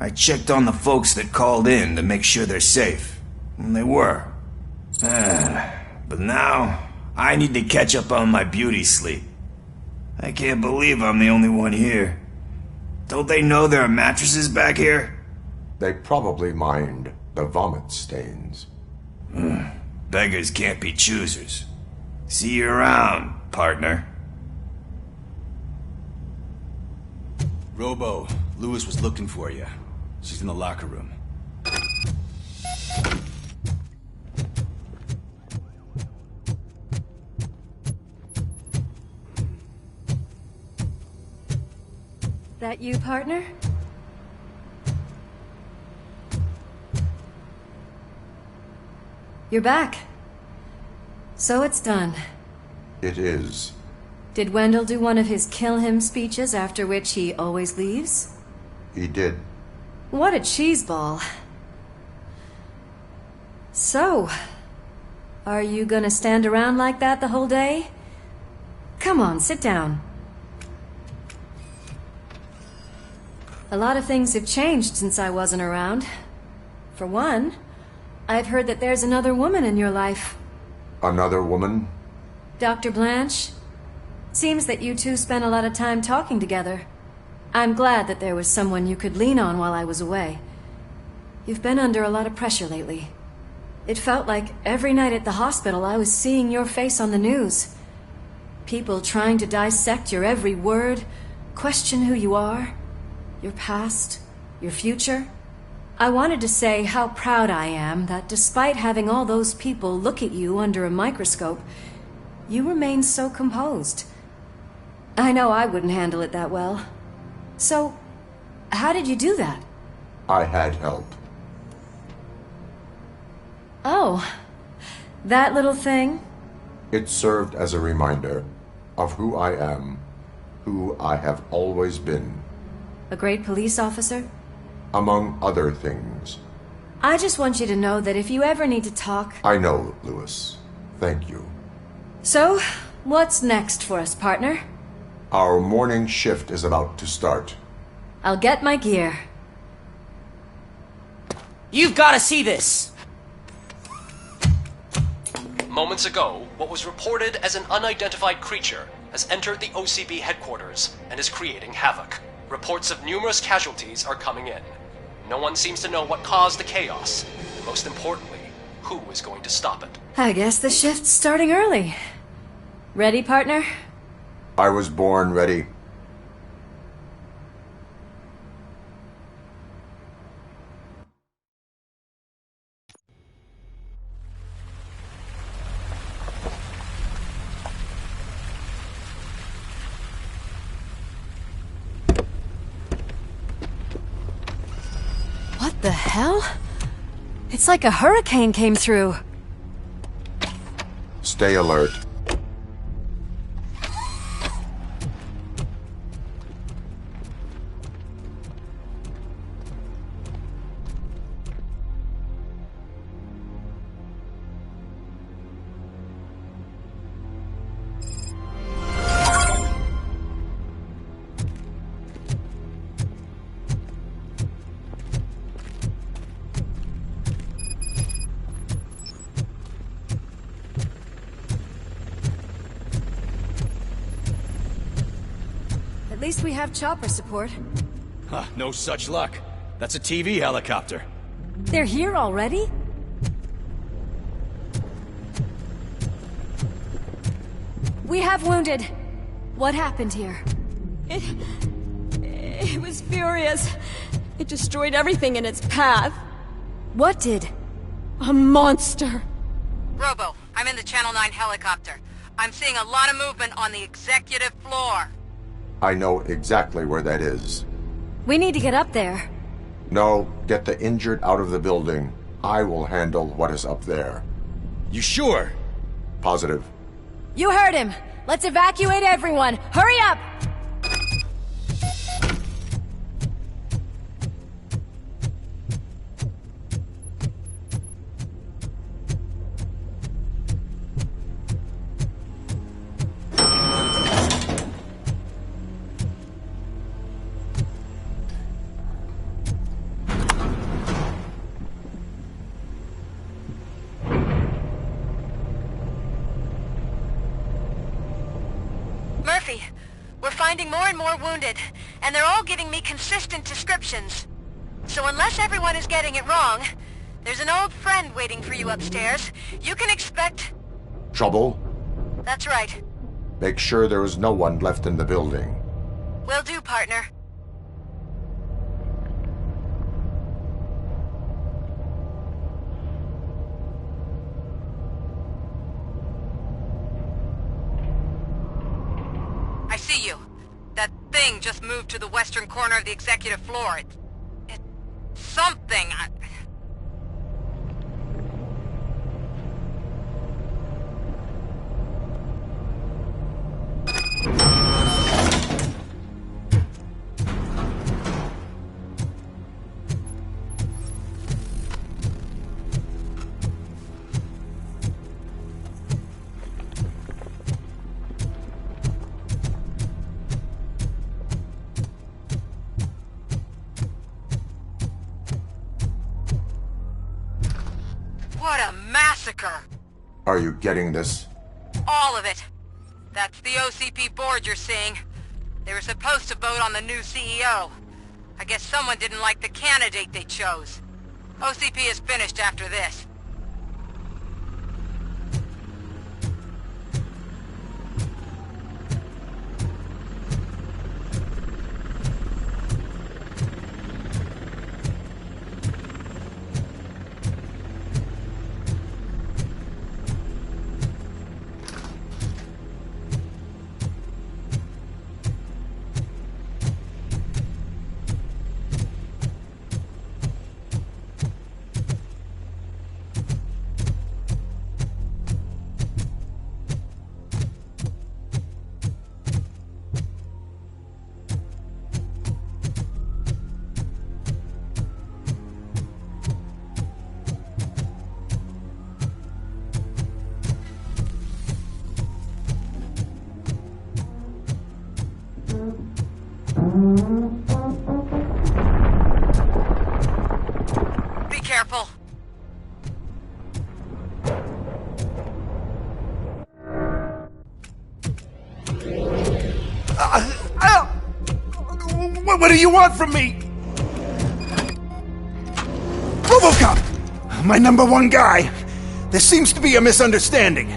I checked on the folks that called in to make sure they're safe, and they were. But now, I need to catch up on my beauty sleep. I can't believe I'm the only one here. Don't they know there are mattresses back here? They probably mind the vomit stains. Beggars can't be choosers. See you around, partner. Robo, Lewis was looking for you. She's in the locker room. That you, partner? You're back. So it's done. It is. Did Wendell do one of his kill him speeches after which he always leaves? He did. What a cheeseball. So, are you gonna stand around like that the whole day? Come on, sit down. A lot of things have changed since I wasn't around. For one, I've heard that there's another woman in your life. Another woman? Dr. Blanche? Seems that you two spent a lot of time talking together. I'm glad that there was someone you could lean on while I was away. You've been under a lot of pressure lately. It felt like every night at the hospital I was seeing your face on the news. People trying to dissect your every word, question who you are, your past, your future. I wanted to say how proud I am that despite having all those people look at you under a microscope, you remain so composed. I know I wouldn't handle it that well. So, how did you do that? I had help. Oh, that little thing? It served as a reminder of who I am, who I have always been. A great police officer? Among other things. I just want you to know that if you ever need to talk... I know, Lewis. Thank you. So, what's next for us, partner? Our morning shift is about to start. I'll get my gear. You've got to see this! Moments ago, what was reported as an unidentified creature has entered the OCB headquarters and is creating havoc. Reports of numerous casualties are coming in. No one seems to know what caused the chaos, and most importantly, who is going to stop it. I guess the shift's starting early. Ready, partner? I was born ready. What the hell? It's like a hurricane came through. Stay alert. At least we have chopper support. Huh, no such luck. That's a TV helicopter. They're here already? We have wounded. What happened here? It was furious. It destroyed everything in its path. What did? A monster. Robo, I'm in the Channel 9 helicopter. I'm seeing a lot of movement on the executive floor. I know exactly where that is. We need to get up there. No, get the injured out of the building. I will handle what is up there. You sure? Positive. You heard him. Let's evacuate everyone. Hurry up! Murphy, we're finding more and more wounded, and they're all giving me consistent descriptions. So unless everyone is getting it wrong, There's an old friend waiting for you upstairs. You can expect... Trouble? That's right. Make sure there is no one left in the building. Will do, partner. I see you. That thing just moved to the western corner of the executive floor. It's something. What a massacre! Are you getting this? All of it. That's the OCP board you're seeing. They were supposed to vote on the new CEO. I guess someone didn't like the candidate they chose. OCP is finished after this. Be careful. What do you want from me? Robocop! My number one guy. There seems to be a misunderstanding.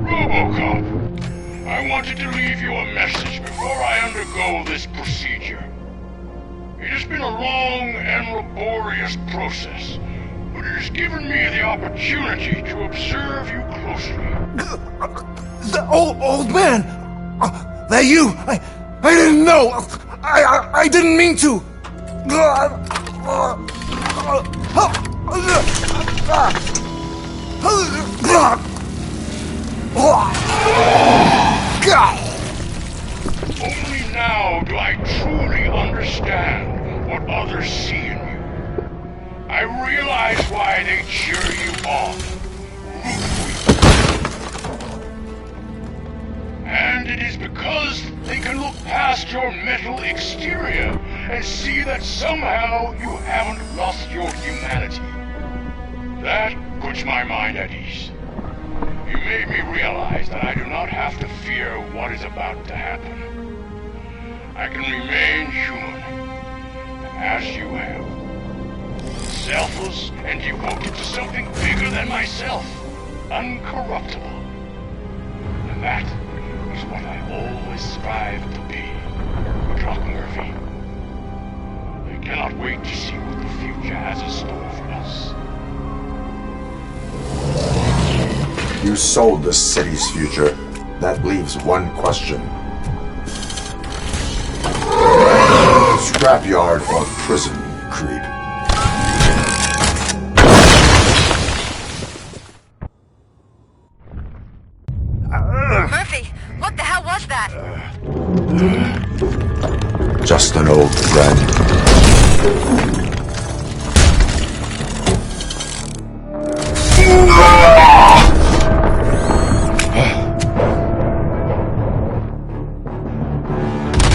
Robocop, I wanted to leave you a message before I undergo this procedure. It has been a long and laborious process, but it has given me the opportunity to observe you closely. The old man! That you! I didn't know! I didn't mean to! Only now do I truly understand what others see in you. I realize why they cheer you on. And it is because they can look past your metal exterior and see that somehow you haven't lost your humanity. That puts my mind at ease. You made me realize that I do not have to fear what is about to happen. I can remain human, as you have. Selfless and devoted to something bigger than myself. Uncorruptible. And that is what I always strive to be, Doc Murphy. I cannot wait to see what the future has in store for us. You sold the city's future. That leaves one question. Scrapyard or prison, creep? Murphy, what the hell was that? Just an old friend.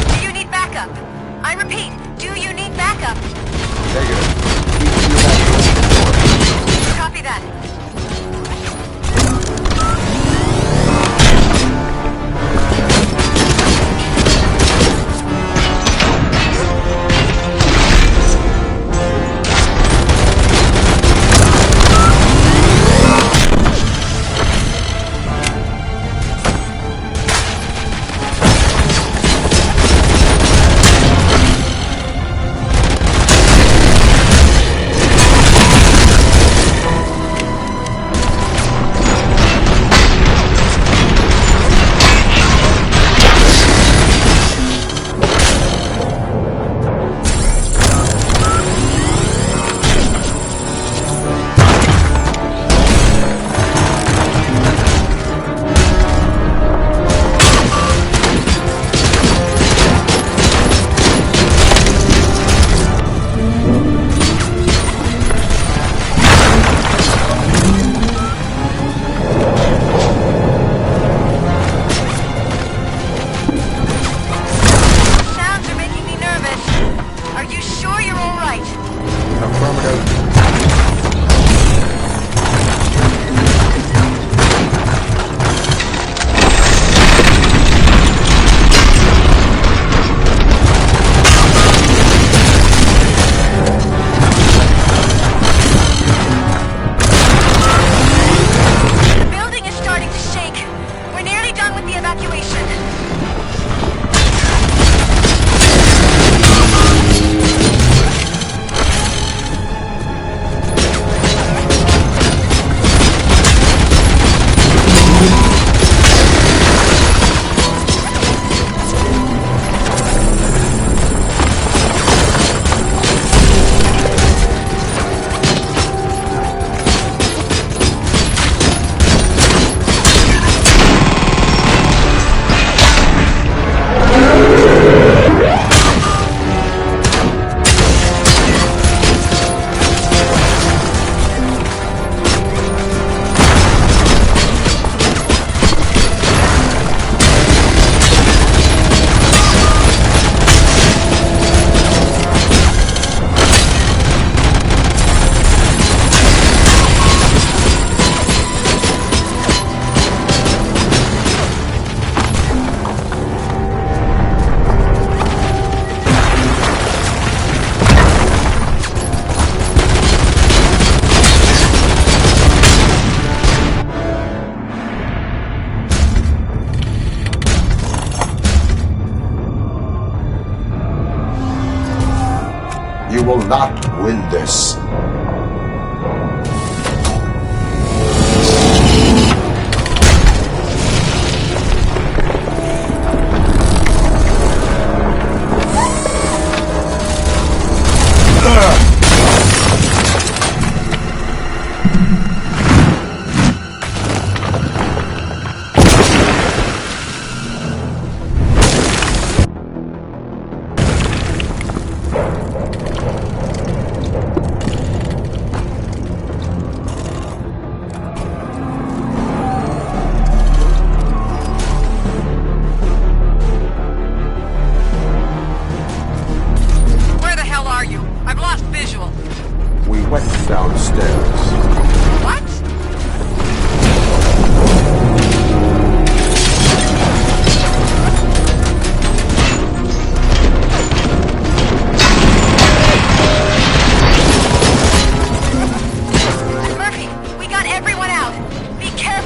Do you need backup? I repeat, do you need backup? Negative. Copy that.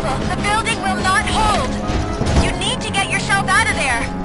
careful. The building will not hold. You need to get yourself out of there.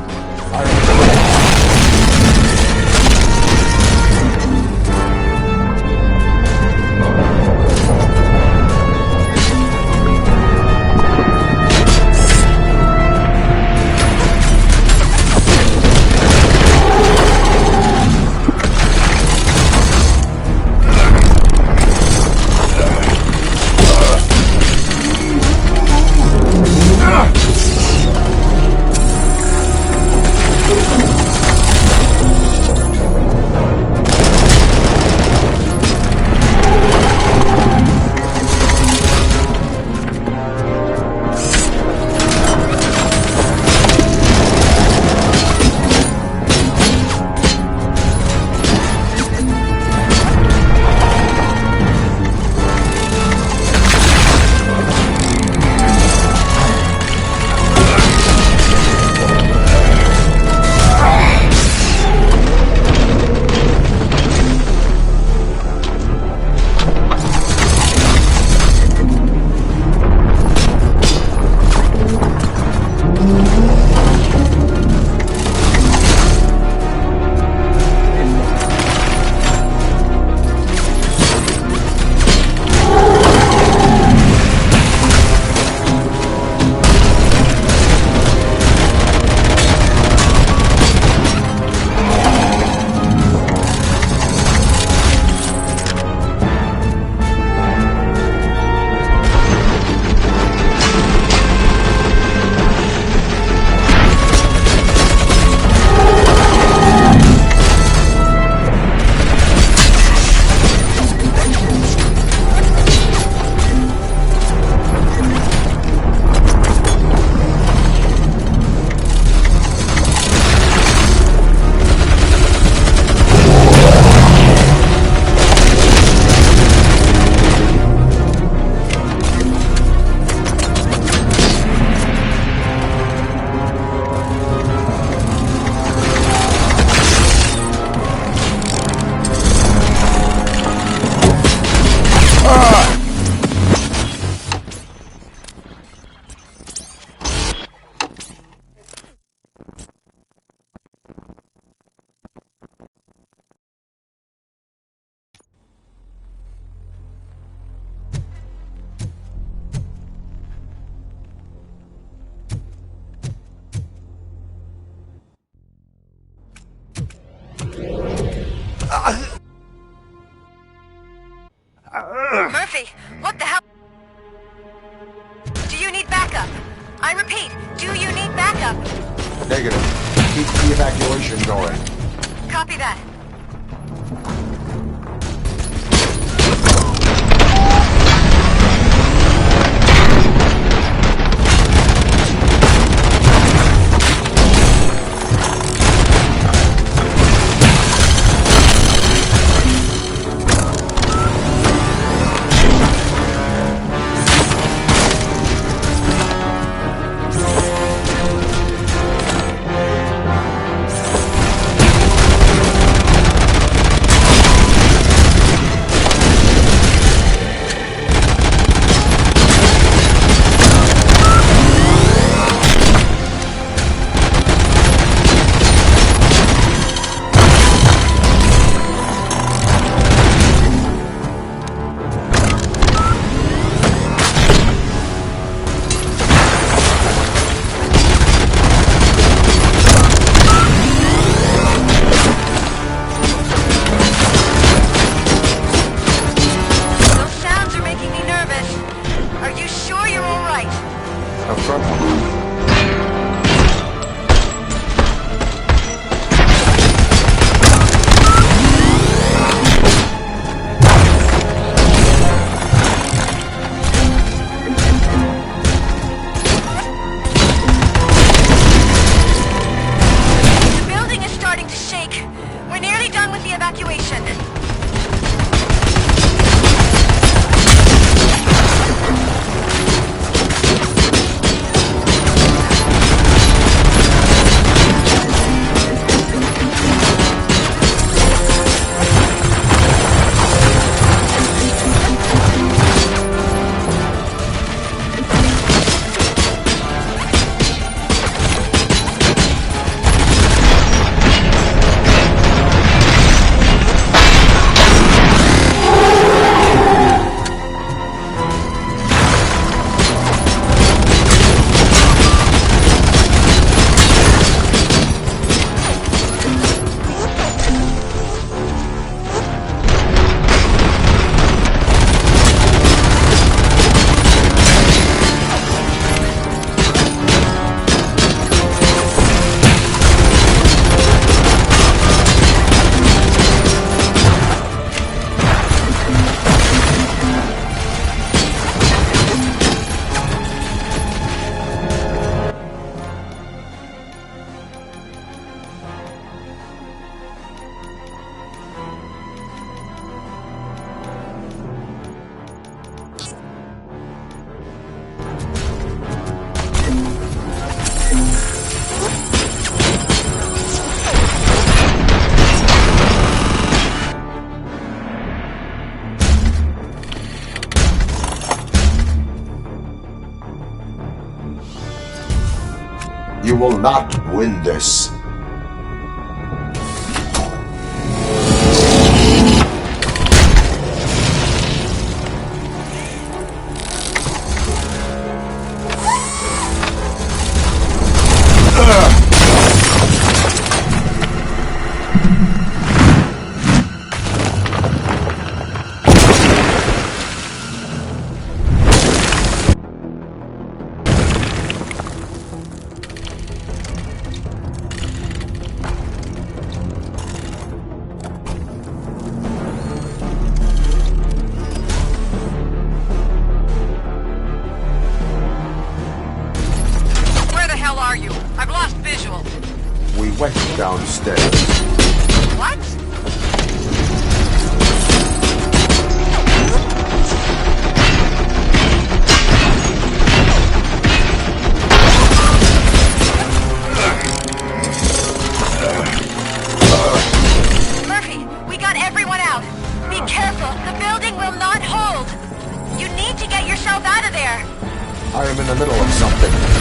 Murphy, what the hell? Do you need backup? I repeat, do you need backup? Negative. Keep the evacuation going. Copy that. You will not win this. Went downstairs. What? Murphy, we got everyone out. Be careful, the building will not hold. You need to get yourself out of there. I am in the middle of something.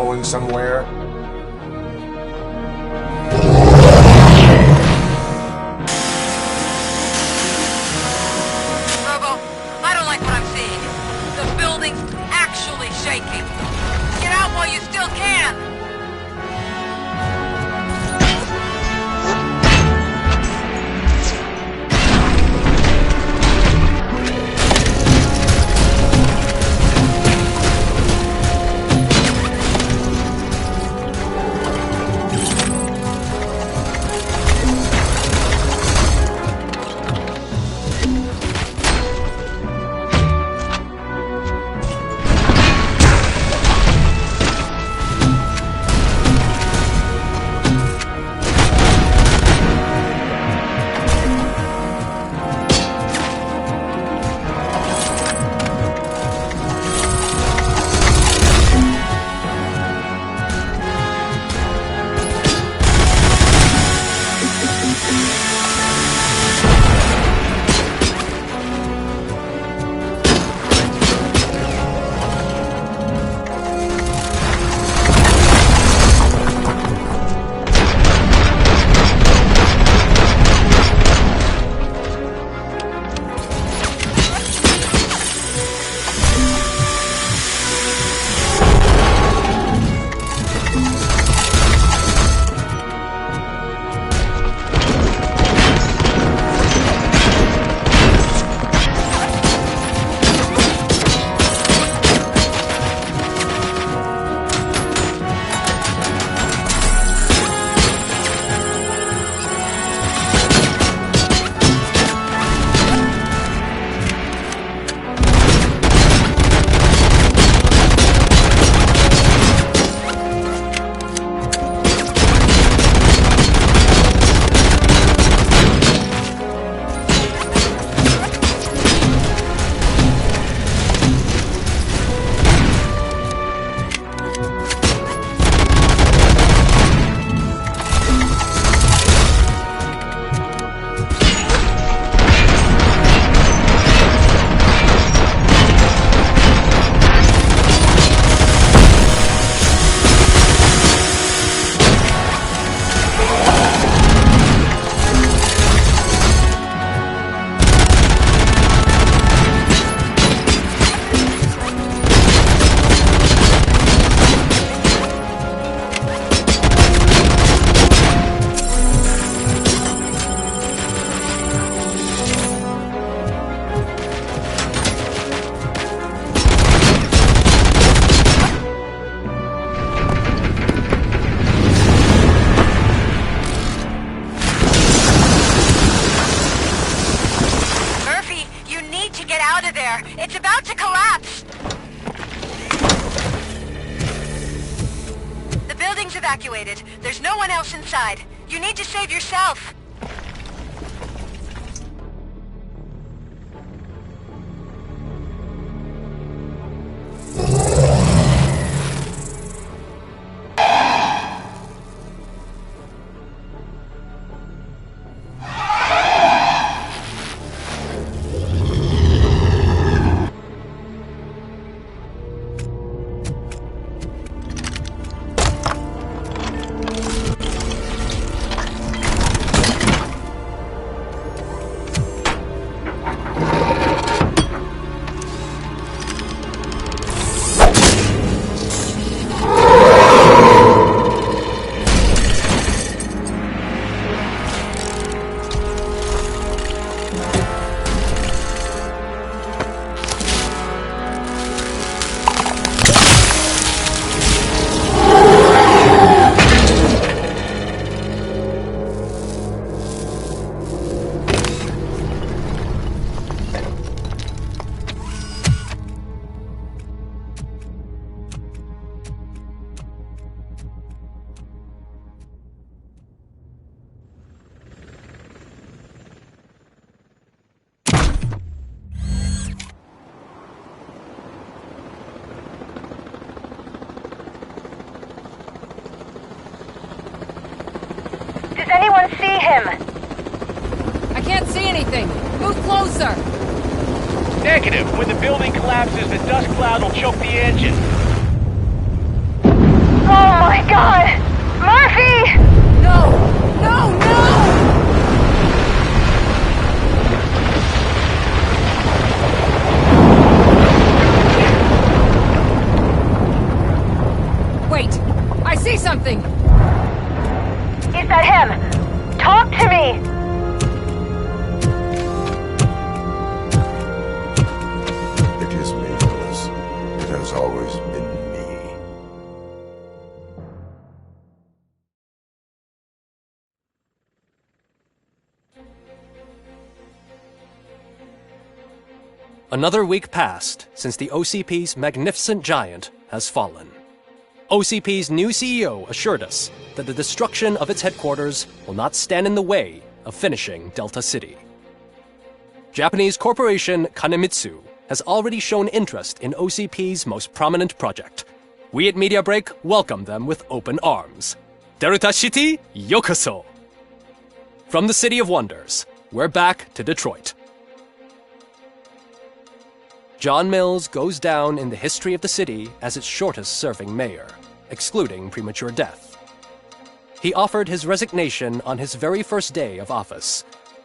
going somewhere? Robo, I don't like what I'm seeing. The building's actually shaking. Get out while you still can! It's about to collapse! The building's evacuated. There's no one else inside. You need to save yourself. Does anyone see him? I can't see anything. Move closer. Negative. When the building collapses, the dust cloud will choke the engine. my god! Murphy! No! No, no! Wait! I see something! Is that him? Talk to me! It is me, Phyllis. It has always been me. Another week passed since the OCP's magnificent giant has fallen. OCP's new CEO assured us that the destruction of its headquarters will not stand in the way of finishing Delta City. Japanese corporation Kanemitsu has already shown interest in OCP's most prominent project. We at Media Break welcome them with open arms. Delta City, yokoso! From the City of Wonders, we're back to Detroit. John Mills goes down in the history of the city as its shortest-serving mayor, excluding premature death. He offered his resignation on his very first day of office.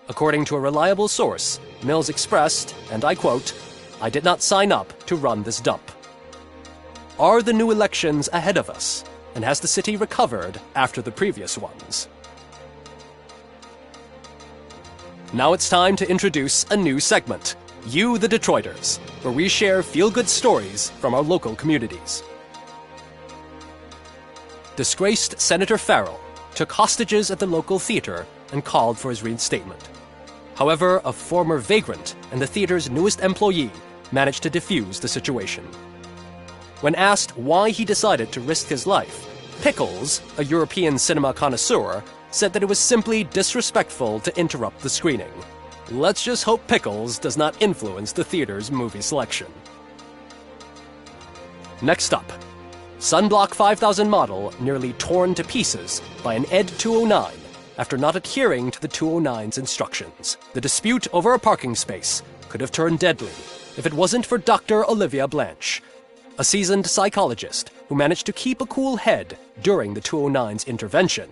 According to a reliable source, Mills expressed, and I quote, "I did not sign up to run this dump." Are the new elections ahead of us, and has the city recovered after the previous ones? Now it's time to introduce a new segment, You the Detroiters, where we share feel-good stories from our local communities. Disgraced Senator Farrell took hostages at the local theater and called for his reinstatement. However, a former vagrant and the theater's newest employee managed to defuse the situation. When asked why he decided to risk his life, Pickles, a European cinema connoisseur, said that it was simply disrespectful to interrupt the screening. Let's just hope Pickles does not influence the theater's movie selection. Next up, Sunblock 5000 model nearly torn to pieces by an ED 209 after not adhering to the 209's instructions. The dispute over a parking space could have turned deadly if it wasn't for Dr. Olivia Blanche, a seasoned psychologist who managed to keep a cool head during the 209's intervention.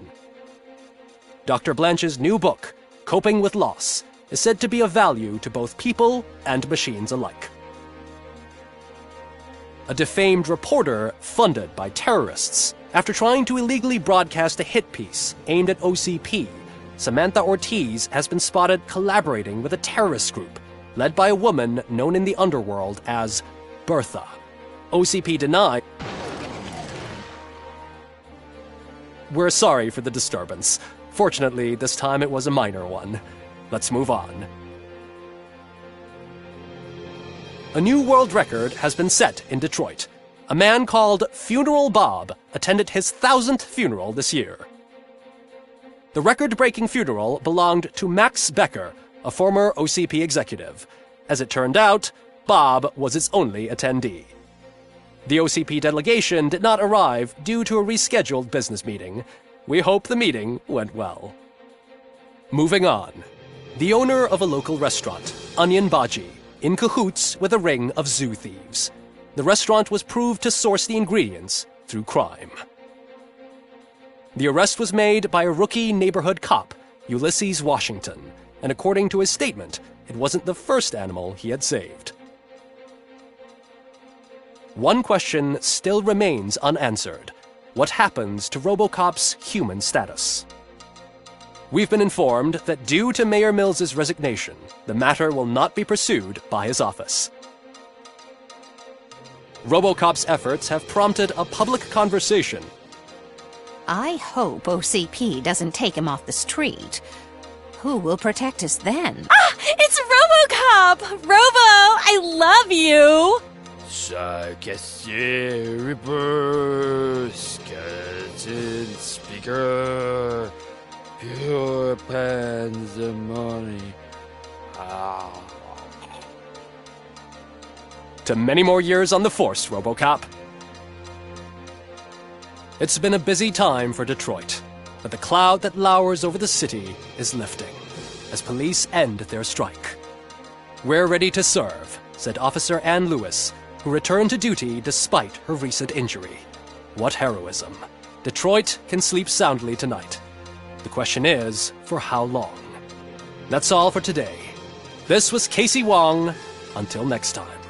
Dr. Blanche's new book, Coping with Loss, is said to be of value to both people and machines alike. A defamed reporter funded by terrorists after trying to illegally broadcast a hit piece aimed at OCP, Samantha Ortiz has been spotted collaborating with a terrorist group led by a woman known in the underworld as Bertha. OCP denied. We're sorry for the disturbance. Fortunately, this time it was a minor one. Let's move on. A new world record has been set in Detroit. A man called Funeral Bob attended his 1000th funeral this year. The record-breaking funeral belonged to Max Becker, a former OCP executive. As it turned out, Bob was its only attendee. The OCP delegation did not arrive due to a rescheduled business meeting. We hope the meeting went well. Moving on. The owner of a local restaurant, Onion Baji, in cahoots with a ring of zoo thieves. The restaurant was proved to source the ingredients through crime. The arrest was made by a rookie neighborhood cop, Ulysses Washington, and according to his statement, it wasn't the first animal he had saved. One question still remains unanswered. What happens to Robocop's human status? We've been informed that due to Mayor Mills's resignation, the matter will not be pursued by his office. Robocop's efforts have prompted a public conversation. I hope OCP doesn't take him off the street. Who will protect us then? Ah! It's Robocop! Robo, I love you! Cassier, Reaper, Skeleton, Speaker, Pure Pandemonium. To many more years on the force, Robocop. It's been a busy time for Detroit, but the cloud that lowers over the city is lifting as police end their strike. We're ready to serve, said Officer Ann Lewis, who returned to duty despite her recent injury. What heroism. Detroit can sleep soundly tonight. The question is, for how long? That's all for today. This was Casey Wong. Until next time.